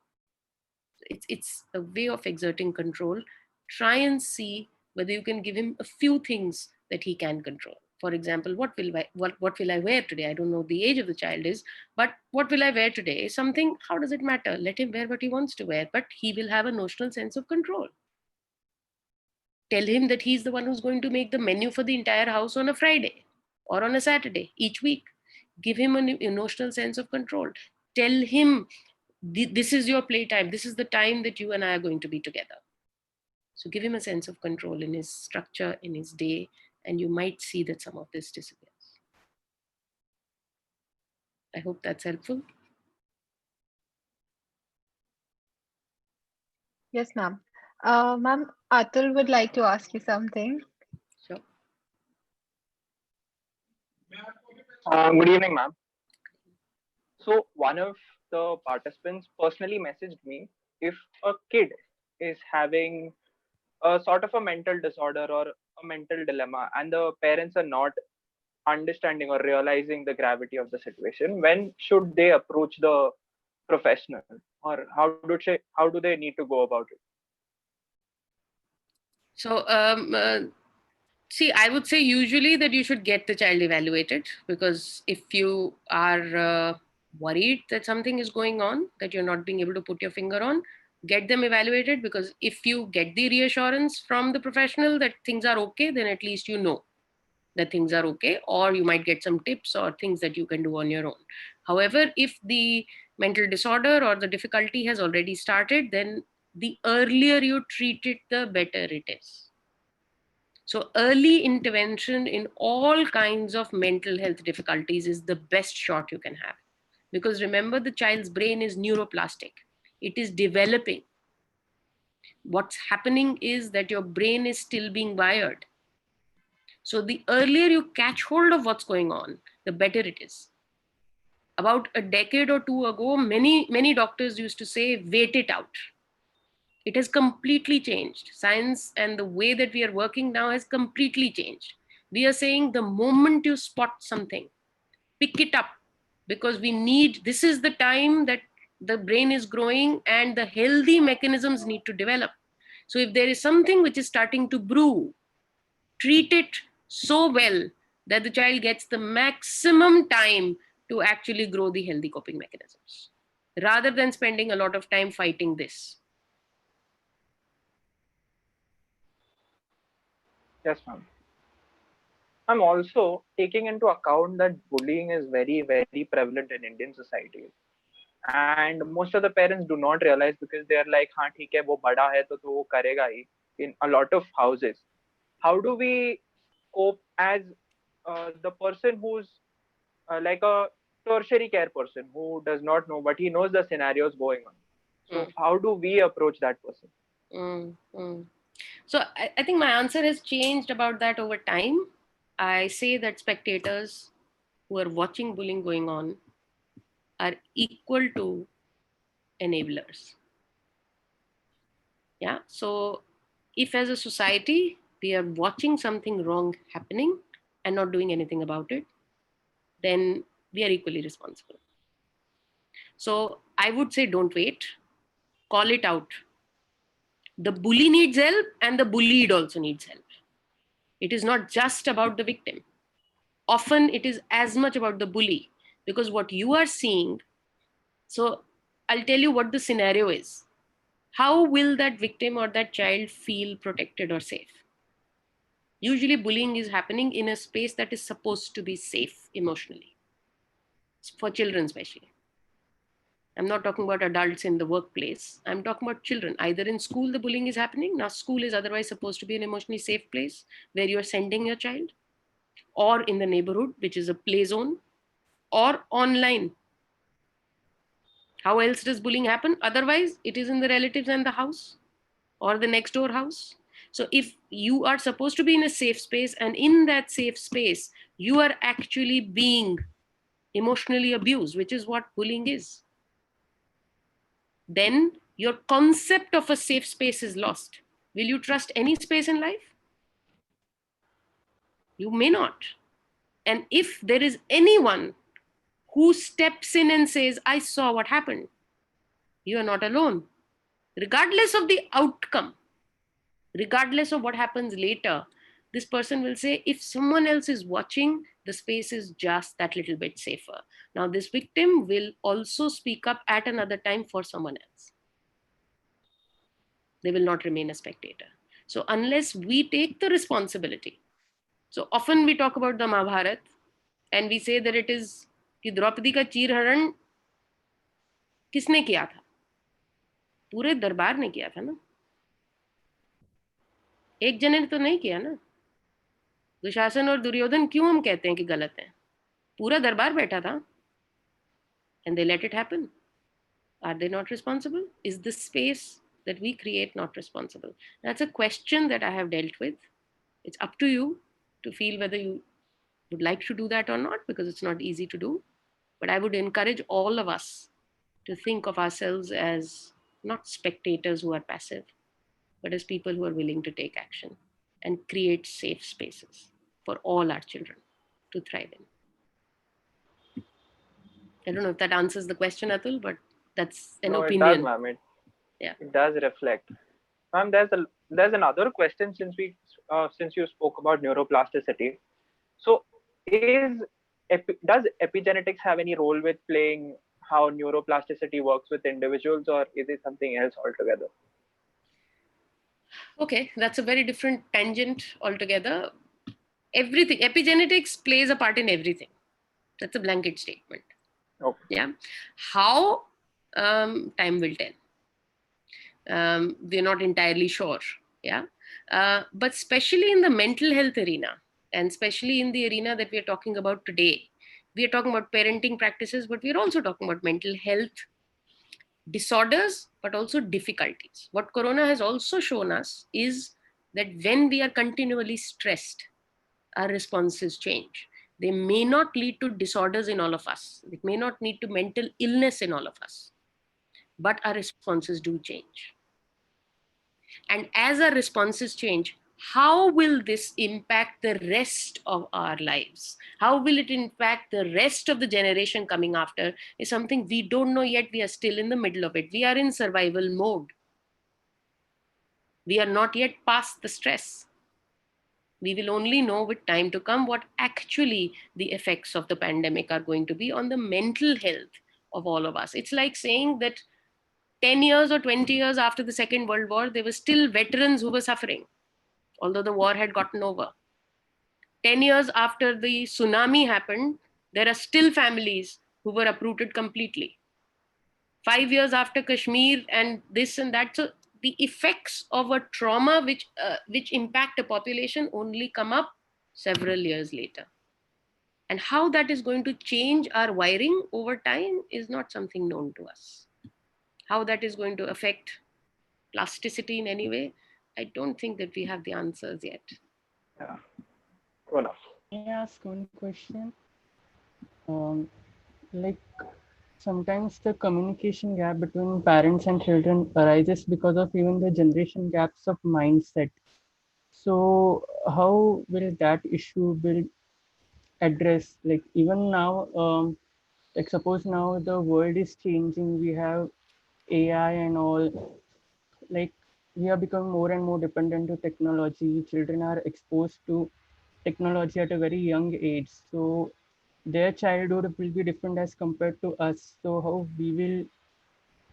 It's a way of exerting control. Try and see whether you can give him a few things that he can control. For example, what will I wear today? I don't know the age of the child is, but what will I wear today is something, how does it matter? Let him wear what he wants to wear, but he will have a notional sense of control. Tell him that he's the one who's going to make the menu for the entire house on a Friday or on a Saturday each week. Give him an emotional sense of control. Tell him, this is your playtime. This is the time that you and I are going to be together. So give him a sense of control in his structure, in his day, and you might see that some of this disappears. I hope that's helpful. Yes, ma'am. Ma'am, Atul would like to ask you something. Sure. Good evening, ma'am. So one of the participants personally messaged me, if a kid is having a sort of a mental disorder or a mental dilemma and the parents are not understanding or realizing the gravity of the situation, when should they approach the professional, or how do they need to go about it? So see, I would say usually that you should get the child evaluated, because if you are worried that something is going on that you're not being able to put your finger on, get them evaluated, because if you get the reassurance from the professional that things are okay, then at least you know that things are okay, or you might get some tips or things that you can do on your own. However, if the mental disorder or the difficulty has already started, then the earlier you treat it, the better it is. So early intervention in all kinds of mental health difficulties is the best shot you can have. Because remember, the child's brain is neuroplastic. It is developing. What's happening is that your brain is still being wired. So the earlier you catch hold of what's going on, the better it is. About a decade or two ago, many doctors used to say, wait it out. It has completely changed. Science and the way that we are working now has completely changed. We are saying the moment you spot something, pick it up, because this is the time that the brain is growing and the healthy mechanisms need to develop. So if there is something which is starting to brew, treat it so well that the child gets the maximum time to actually grow the healthy coping mechanisms, rather than spending a lot of time fighting this. Yes, ma'am. I'm also taking into account that bullying is very, very prevalent in Indian society. And most of the parents do not realize because they are like, हाँ ठीक है वो बड़ा है तो वो करेगा ही. In a lot of houses, how do we cope as the person who's like a tertiary care person who does not know, but he knows the scenarios going on? So how do we approach that person? So I think my answer has changed about that over time. I say that spectators who are watching bullying going on are equal to enablers. Yeah. So if as a society we are watching something wrong happening and not doing anything about it, then we are equally responsible. So I would say don't wait, call it out. The bully needs help and the bullied also needs help. It is not just about the victim. Often it is as much about the bully, because what you are seeing, so I'll tell you what the scenario is. How will that victim or that child feel protected or safe? Usually bullying is happening in a space that is supposed to be safe emotionally, for children especially. I'm not talking about adults in the workplace. I'm talking about children. Either in school, the bullying is happening. Now, school is otherwise supposed to be an emotionally safe place where you're sending your child, or in the neighborhood, which is a play zone, or online. How else does bullying happen? Otherwise, it is in the relatives and the house or the next door house. So if you are supposed to be in a safe space, and in that safe space, you are actually being emotionally abused, which is what bullying is, then your concept of a safe space is lost. Will you trust any space in life? You may not. And if there is anyone who steps in and says, I saw what happened, you are not alone. Regardless of the outcome, regardless of what happens later, this person will say, if someone else is watching, the space is just that little bit safer. Now, this victim will also speak up at another time for someone else. They will not remain a spectator. So unless we take the responsibility, so often we talk about the Mahabharata and we say that it is कि द्रौपदी का चीरहरण किसने किया था? पूरे दरबार ने किया था ना, एक जने ने तो नहीं किया ना. दुशासन और दुर्योधन क्यों हम कहते हैं कि गलत है? पूरा दरबार बैठा था and they let it happen. Are they not responsible? Is the space that we create not responsible? That's a question that I have dealt with. It's up to you to feel whether you would like to do that or not, because it's not easy to do. But I would encourage all of us to think of ourselves as not spectators who are passive, but as people who are willing to take action and create safe spaces for all our children to thrive in. I don't know if that answers the question, Atul, but that's an opinion. It does, ma'am. It does reflect. Ma'am, there's another question since you spoke about neuroplasticity. So does epigenetics have any role with playing how neuroplasticity works with individuals, or is it something else altogether? Okay, that's a very different tangent altogether. Everything, epigenetics plays a part in everything. That's a blanket statement. Okay. Yeah. How? Time will tell. We're not entirely sure. Yeah. But especially in the mental health arena, and especially in the arena that we are talking about today, we are talking about parenting practices, but we're also talking about mental health disorders, but also difficulties. What Corona has also shown us is that when we are continually stressed, our responses change. They may not lead to disorders in all of us. It may not lead to mental illness in all of us, but our responses do change. And as our responses change, how will this impact the rest of our lives? How will it impact the rest of the generation coming after is something we don't know yet. We are still in the middle of it. We are in survival mode. We are not yet past the stress. We will only know with time to come what actually the effects of the pandemic are going to be on the mental health of all of us. It's like saying that 10 years or 20 years after the Second World War, there were still veterans who were suffering, although the war had gotten over. 10 years after the tsunami happened, there are still families who were uprooted completely. 5 years after Kashmir and this and that. So the effects of a trauma which impact a population only come up several years later. And how that is going to change our wiring over time is not something known to us. How that is going to affect plasticity in any way, I don't think that we have the answers yet. Yeah. Go enough. May I ask one question? Like sometimes the communication gap between parents and children arises because of even the generation gaps of mindset. So how will that issue be addressed? Like even now, like suppose now the world is changing, we have AI and all, like we are becoming more and more dependent to technology. Children are exposed to technology at a very young age. So their childhood will be different as compared to us. So how we will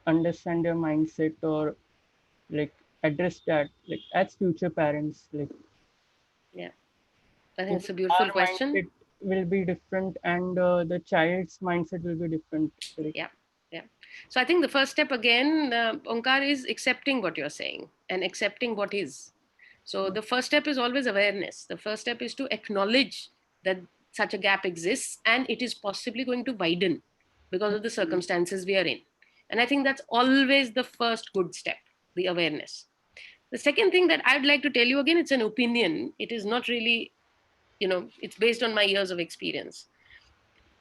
understand their mindset or like address that like as future parents, like Yeah, I think it's a beautiful our question. mindset will be different and the child's mindset will be different. Like, Yeah. So I think the first step again, Onkar, is accepting what you're saying and accepting what is. So the first step is always awareness. The first step is to acknowledge that such a gap exists and it is possibly going to widen because of the circumstances we are in. And I think that's always the first good step, the awareness. The second thing that I'd like to tell you again, it's an opinion. It is not really, it's based on my years of experience.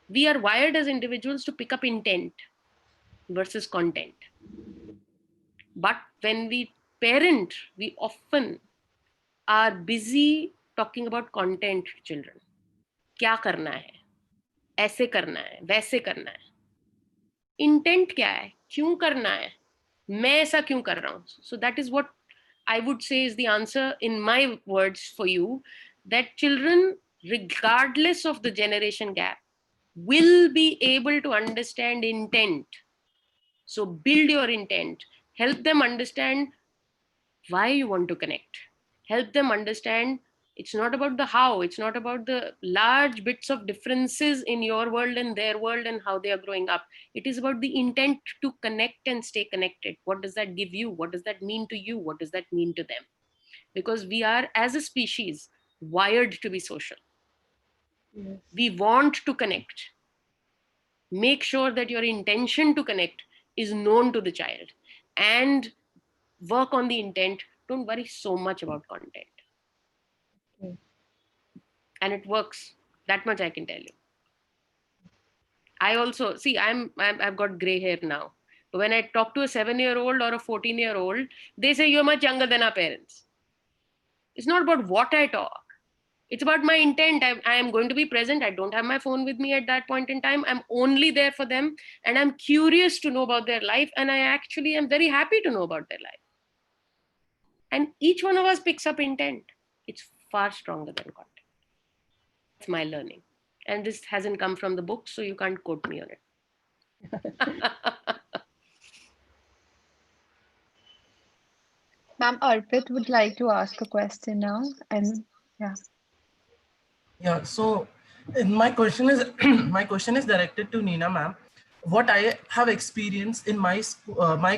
We are wired as individuals to pick up intent versus content. But when we parent, we often are busy talking about content to children. क्या करना है, ऐसे करना है, वैसे करना है. Intent क्या है, क्यों करना है, मैं ऐसा क्यों कर रहा हूँ. So that is what I would say is the answer in my words for you, that children, regardless of the generation gap, will be able to understand intent. So build your intent, help them understand why you want to connect, help them understand it's not about the how, it's not about the large bits of differences in your world and their world and how they are growing up. It is about the intent to connect and stay connected. What does that give you? What does that mean to you? What does that mean to them? Because we are, as a species, wired to be social. yes. We want to connect. Make sure that your intention to connect is known to the child and work on the intent. Don't worry so much about content. Okay. And it works. That much I can tell you. I also see I've got gray hair now. But when I talk to a 7-year-old or a 14-year-old, they say you're much younger than our parents. It's not about what I talk. It's about my intent. I am going to be present. I don't have my phone with me at that point in time. I'm only there for them. And I'm curious to know about their life. And I actually am very happy to know about their life. And each one of us picks up intent. It's far stronger than content. It's my learning. And this hasn't come from the book, so you can't quote me on it. Ma'am, Arpit would like to ask a question now. And yeah. Yeah, so my question is my question is directed to Nina ma'am. What I have experienced in my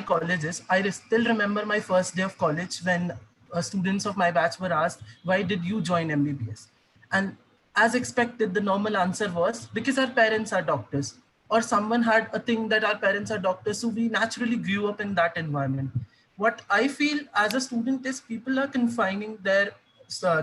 colleges, I still remember my first day of college when students of my batch were asked, why did you join MBBS? And as expected, the normal answer was because our parents are doctors, or someone had a thing that our parents are doctors, so we naturally grew up in that environment. What I feel as a student is people are confining their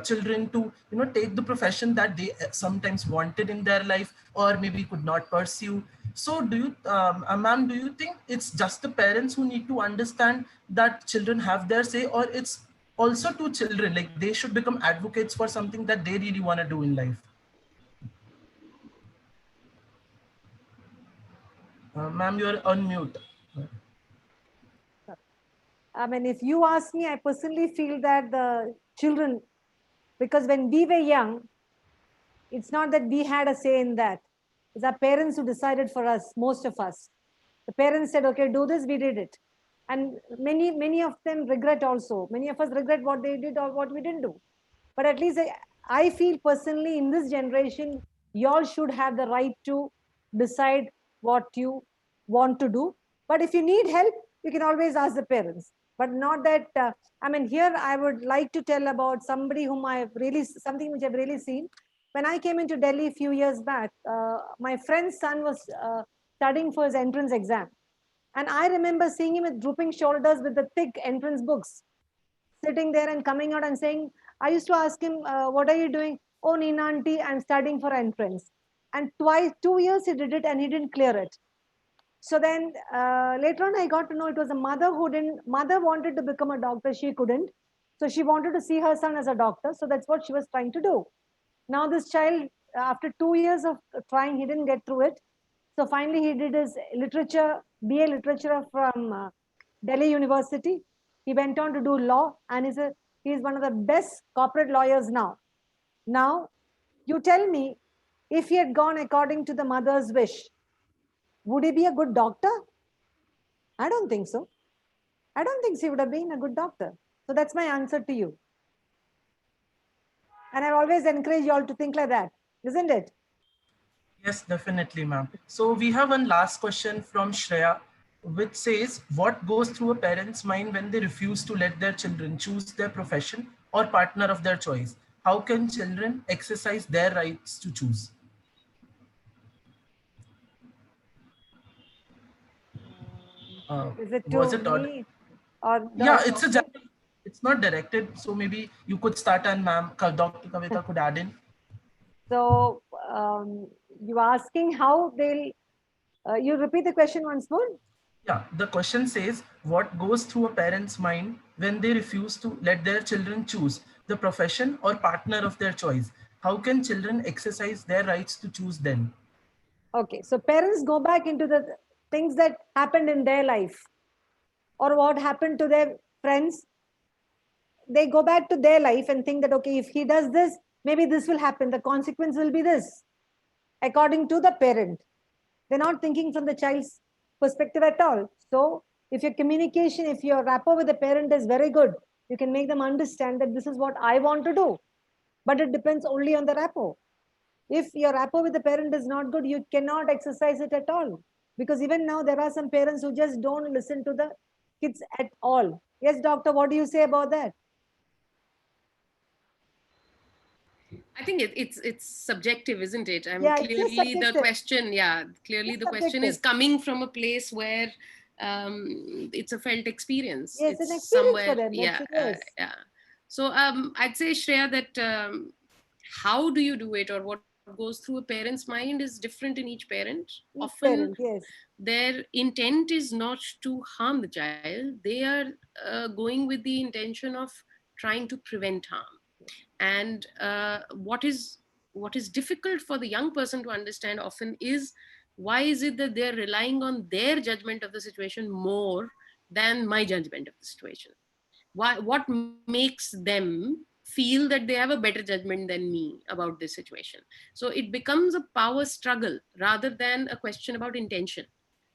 children to take the profession that they sometimes wanted in their life or maybe could not pursue. So do you ma'am, do you think it's just the parents who need to understand that children have their say, or it's also to children, like they should become advocates for something that they really want to do in life? Ma'am, you're on mute. I mean, if you ask me, I personally feel that the children, because when we were young, it's not that we had a say in that. It's our parents who decided for us, most of us. The parents said, okay, do this, we did it. And many of them regret also. Many of us regret what they did or what we didn't do. But at least I feel personally in this generation, y'all should have the right to decide what you want to do. But if you need help, you can always ask the parents. But not that, I mean, here I would like to tell about somebody whom I've really, something which I've really seen. When I came into Delhi a few years back, my friend's son was studying for his entrance exam. And I remember seeing him with drooping shoulders with the thick entrance books, sitting there and coming out and saying, I used to ask him, what are you doing? Oh, Nina auntie, I'm studying for entrance. And 2 years he did it and he didn't clear it. So then later on, I got to know it was a mother mother wanted to become a doctor. She couldn't. So she wanted to see her son as a doctor. So that's what she was trying to do. Now this child, after 2 years of trying, he didn't get through it. So finally he did his literature, BA literature from Delhi University. He went on to do law and he's one of the best corporate lawyers now. Now, you tell me, if he had gone according to the mother's wish, would he be a good doctor? I don't think so. I don't think he would have been a good doctor. So that's my answer to you. And I've always encouraged you all to think like that, isn't it? Yes, definitely, ma'am. So we have one last question from Shreya, which says, what goes through a parent's mind when they refuse to let their children choose their profession or partner of their choice? How can children exercise their rights to choose? Is it Was to it me or the yeah, it's not directed. So maybe you could start and ma'am, Dr. Kavita could add in. So you asking how they'll, you repeat the question once more? Yeah, the question says, what goes through a parent's mind when they refuse to let their children choose the profession or partner of their choice? How can children exercise their rights to choose then? Okay, so parents go back into the things that happened in their life or what happened to their friends. They go back to their life and think that, okay, if he does this, maybe this will happen. The consequence will be this, according to the parent. They're not thinking from the child's perspective at all. So if your communication, if your rapport with the parent is very good, you can make them understand that this is what I want to do. But it depends only on the rapport. If your rapport with the parent is not good, you cannot exercise it at all. Because even now, there are some parents who just don't listen to the kids at all. Yes, doctor, what do you say about that? I think it's subjective, isn't it? I mean, Yeah, it's just clearly the subjective. question, clearly It's the question is subjective. coming from a place where it's a felt experience. Yes, It's an experience for somewhere, them. That's it, yes. yeah. So I'd say, Shreya, that how do you do it, or what goes through a parent's mind is different in each parent. Each Often parent, yes. their intent is not to harm the child. They are going with the intention of trying to prevent harm. And what is difficult for the young person to understand often is, why is it that they're relying on their judgment of the situation more than my judgment of the situation? What makes them feel that they have a better judgment than me about this situation? So it becomes a power struggle rather than a question about intention.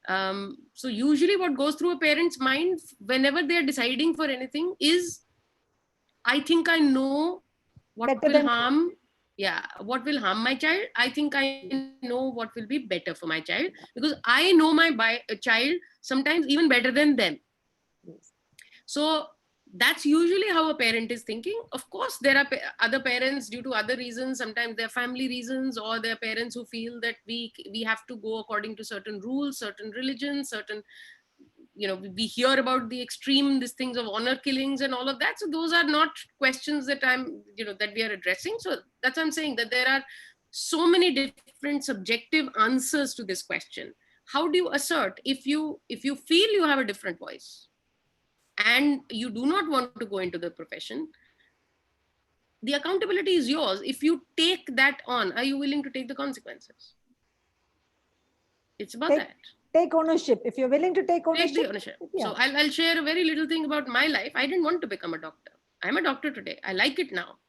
So usually what goes through a parent's mind whenever they're deciding for anything is, I think I know what Better will than harm, what will harm my child. I think I know what will be better for my child, because I know my child sometimes even better than them. yes. So that's usually how a parent is thinking. Of course, there are other parents, due to other reasons, sometimes they're family reasons, or they're parents who feel that we have to go according to certain rules, certain religions, certain we hear about the extreme, these things of honor killings and all of that. So those are not questions that that we are addressing. So that's what I'm saying, that there are so many different subjective answers to this question. How do you assert if you feel you have a different voice and you do not want to go into the profession? The accountability is yours. If you take that on, are you willing to take the consequences? It's about that. Take ownership. If you're willing to take ownership. Take the ownership. Yeah. So I'll share a very little thing about my life. I didn't want to become a doctor. I'm a doctor today. I like it now.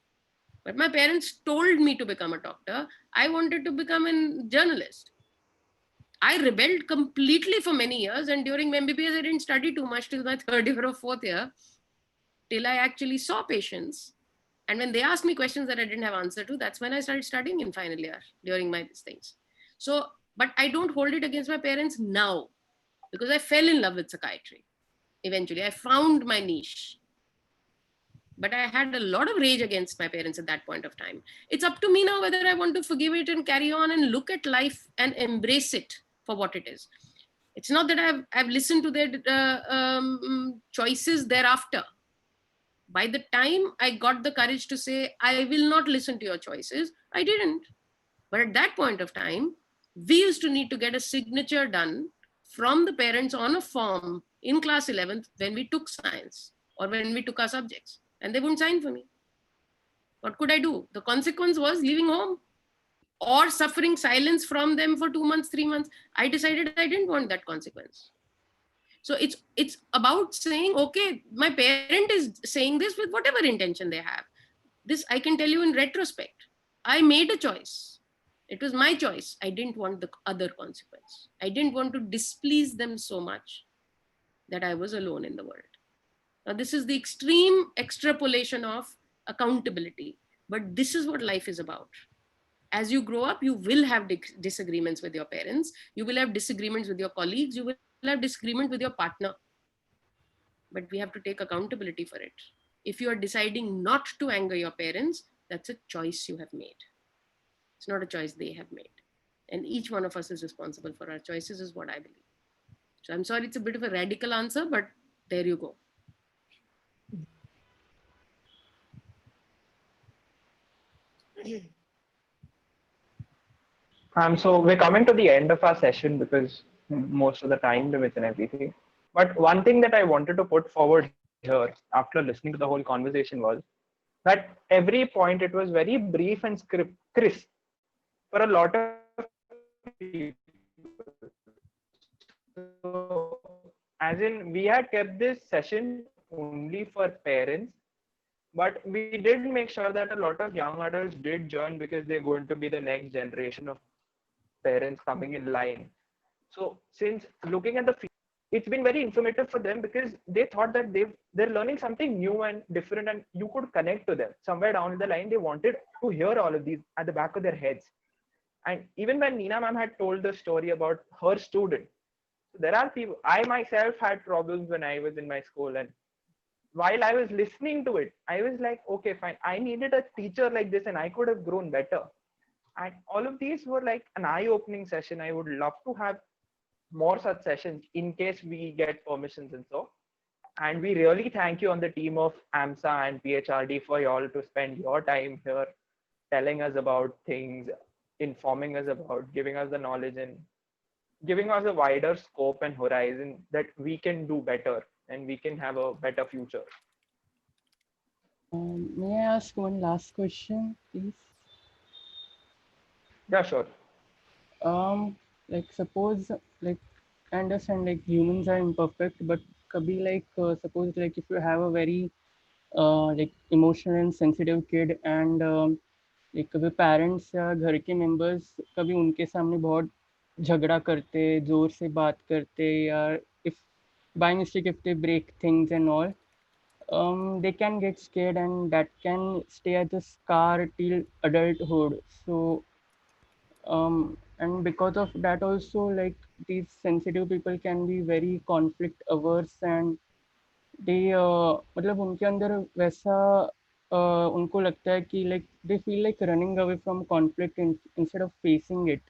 But my parents told me to become a doctor. I wanted to become a journalist. I rebelled completely for many years. And during MBBS, I didn't study too much till my third year or fourth year, till I actually saw patients. And when they asked me questions that I didn't have answer to, that's when I started studying in final year during my things. So, but I don't hold it against my parents now, because I fell in love with psychiatry. Eventually, I found my niche. But I had a lot of rage against my parents at that point of time. It's up to me now whether I want to forgive it and carry on and look at life and embrace it for what it is. It's not that I've listened to their choices thereafter. By the time I got the courage to say, I will not listen to your choices, I didn't. But at that point of time, we used to need to get a signature done from the parents on a form in class 11th when we took science or when we took our subjects, and they wouldn't sign for me. What could I do? The consequence was leaving home or suffering silence from them for 2 months, 3 months. I decided I didn't want that consequence. So it's about saying, okay, my parent is saying this with whatever intention they have. This I can tell you in retrospect. I made a choice. It was my choice. I didn't want the other consequence. I didn't want to displease them so much that I was alone in the world. Now, this is the extreme extrapolation of accountability, but this is what life is about. As you grow up, you will have disagreements with your parents. You will have disagreements with your colleagues. You will have disagreement with your partner. But we have to take accountability for it. If you are deciding not to anger your parents, that's a choice you have made. It's not a choice they have made. And each one of us is responsible for our choices, is what I believe. So I'm sorry, it's a bit of a radical answer, but there you go. So we're coming to the end of our session because most of the time limits and everything. But one thing that I wanted to put forward here after listening to the whole conversation was that every point, it was very brief and crisp for a lot of people. So, as in, we had kept this session only for parents, but we did make sure that a lot of young adults did join because they're going to be the next generation of parents coming in line. So since looking at the field, it's been very informative for them because they thought that they're learning something new and different, and you could connect to them. Somewhere down the line, they wanted to hear all of these at the back of their heads. And even when Neena ma'am had told the story about her student, there are people, I myself had problems when I was in my school, and while I was listening to it, I was like, okay, fine. I needed a teacher like this and I could have grown better. And all of these were like an eye-opening session. I would love to have more such sessions in case we get permissions and so. And we really thank you on the team of AMSA and PHRD for y'all to spend your time here telling us about things, informing us about, giving us the knowledge and giving us a wider scope and horizon that we can do better and we can have a better future. May I ask one last question, please? Yeah, sure. Like suppose, like I understand like humans are imperfect, but kabhi like suppose like if you have a very like emotional and sensitive kid and like कभी parents या घर के members कभी उनके सामने बहुत झगड़ा करते जोर से बात करते या if by mistake if they break things and all they can get scared and that can stay as a scar till adulthood. So and because of that also like these sensitive people can be very conflict averse and they मतलब उनके अंदर वैसा उनको लगता है कि like they feel like running away from conflict instead of facing it,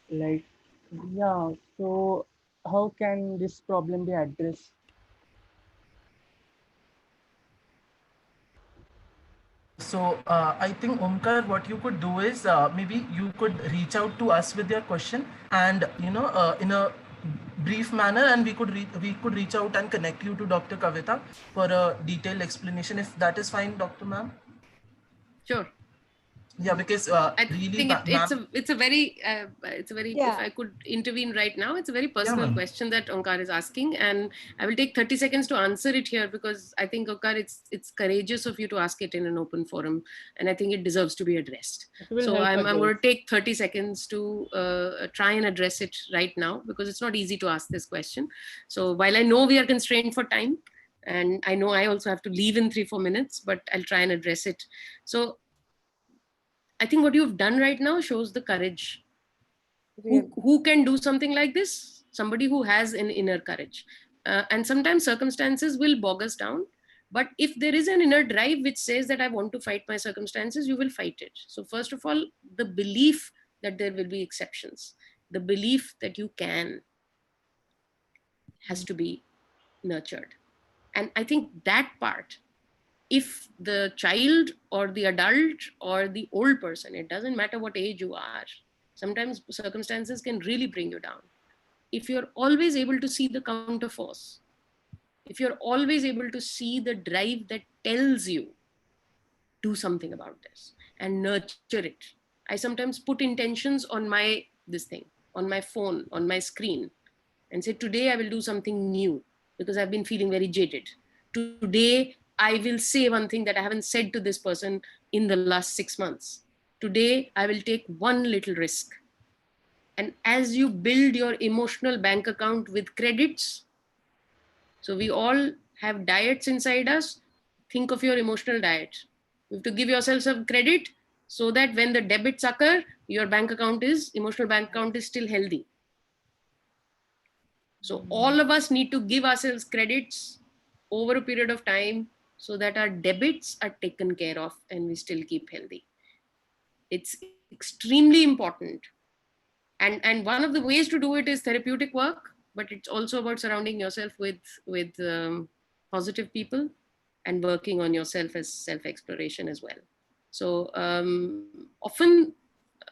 like Yeah, so how can this problem be addressed? I think Omkar, what you could do is maybe you could reach out to us with your question, and in a brief manner, and we could reach out and connect you to Dr. Kavita for a detailed explanation, if that is fine, Dr. Ma'am. Sure. Yeah, because I really, think ma'am. it's a very if Yeah. I could intervene right now, it's a very Yeah, personal ma'am. question that Onkar is asking, and I will take 30 seconds to answer it here, because I think, Onkar, it's courageous of you to ask it in an open forum, and I think it deserves to be addressed. It will So help I'm others. going to take 30 seconds to try and address it right now, because it's not easy to ask this question. So while I know we are constrained for time, and I know I also have to leave in 3-4 minutes, but I'll try and address it. So I think what you've done right now shows the courage. Who can do something like this? Somebody who has an inner courage. And sometimes circumstances will bog us down. But if there is an inner drive which says that I want to fight my circumstances, you will fight it. So, first of all, the belief that there will be exceptions, the belief that you can, has to be nurtured. And I think that part, if the child or the adult or the old person, it doesn't matter what age you are, sometimes circumstances can really bring you down. If you're always able to see the counter force, if you're always able to see the drive that tells you, do something about this and nurture it. I sometimes put intentions on my this thing, on my phone, on my screen, and say, today I will do something new because I've been feeling very jaded. Today I will say one thing that I haven't said to this person in the last 6 months. Today I will take one little risk. And as you build your emotional bank account with credits, so we all have diets inside us, think of your emotional diet. You have to give yourself some credit so that when the debits occur, your emotional bank account is still healthy. So all of us need to give ourselves credits over a period of time so that our debits are taken care of and we still keep healthy. It's extremely important. And one of the ways to do it is therapeutic work, but it's also about surrounding yourself with positive people and working on yourself as self-exploration as well. So often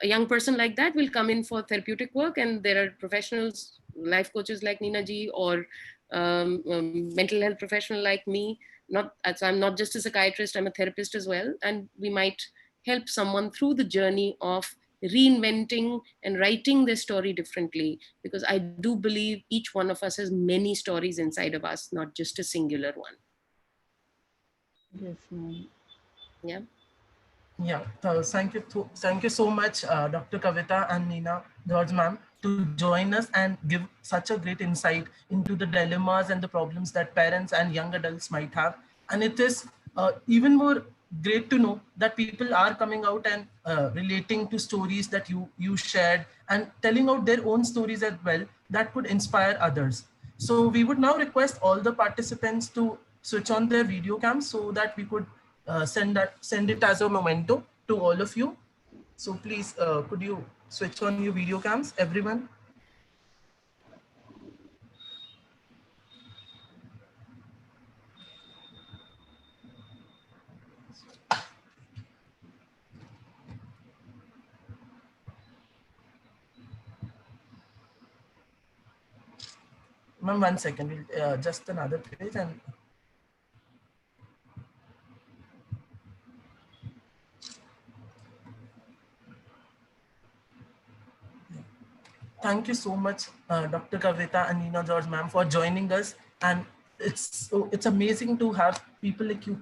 a young person like that will come in for therapeutic work, and there are professionals, life coaches like Nina ji, or mental health professional like me. Not so I'm not just a psychiatrist, I'm a therapist as well, and we might help someone through the journey of reinventing and writing their story differently, because I do believe each one of us has many stories inside of us, not just a singular one. Yes, ma'am. Yeah. Yeah, thank you so much, Dr. Kavita and Neena George ma'am, to join us and give such a great insight into the dilemmas and the problems that parents and young adults might have. And it is even more great to know that people are coming out and relating to stories that you shared and telling out their own stories as well that could inspire others. So we would now request all the participants to switch on their video cams so that we could send it as a memento to all of you. So please, could you switch on your video cams, everyone? Ma'am, 1 second. Just another page and. Thank you so much, Dr. Kavita and Nina George ma'am, for joining us. And it's amazing to have people like you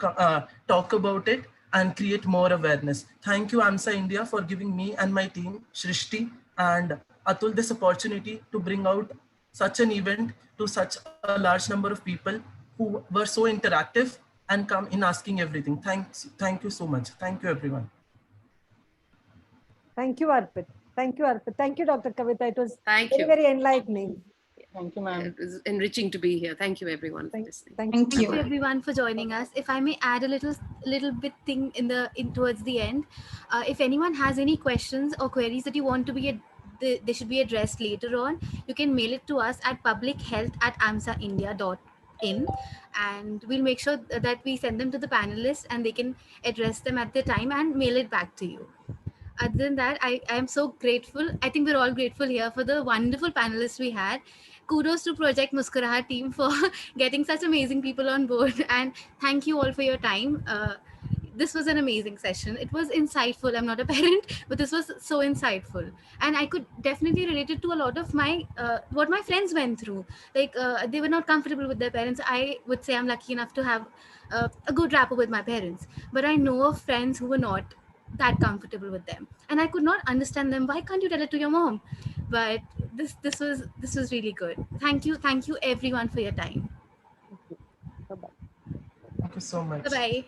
talk about it and create more awareness. Thank you, AMSA India, for giving me and my team, Shrishti and Atul, this opportunity to bring out such an event to such a large number of people who were so interactive and come in asking everything. Thank you so much. Thank you, everyone. Thank you, Arpit. Thank you, Arpit. Thank you, Dr. Kavita. It was Thank very, you. very enlightening. Thank you, ma'am. It was enriching to be here. Thank you, everyone, for listening. Thank you everyone for joining us. If I may add a little bit thing in towards the end, if anyone has any questions or queries that you want to be they should be addressed later on, you can mail it to us at publichealth@amsaindia.in, and we'll make sure that we send them to the panelists and they can address them at the time and mail it back to you. Other than that, I am so grateful. I think we're all grateful here for the wonderful panelists we had. Kudos to Project Muskurahat team for getting such amazing people on board, and thank you all for your time. This was an amazing session. It was insightful. I'm not a parent, but this was so insightful, and I could definitely relate it to a lot of my what my friends went through. Like they were not comfortable with their parents. I would say I'm lucky enough to have a good rapport with my parents, but I know of friends who were not that comfortable with them, and I could not understand them. Why can't you tell it to your mom? But this was really good. Thank you everyone for your time. Thank you. Bye-bye. Thank you so much. Bye bye.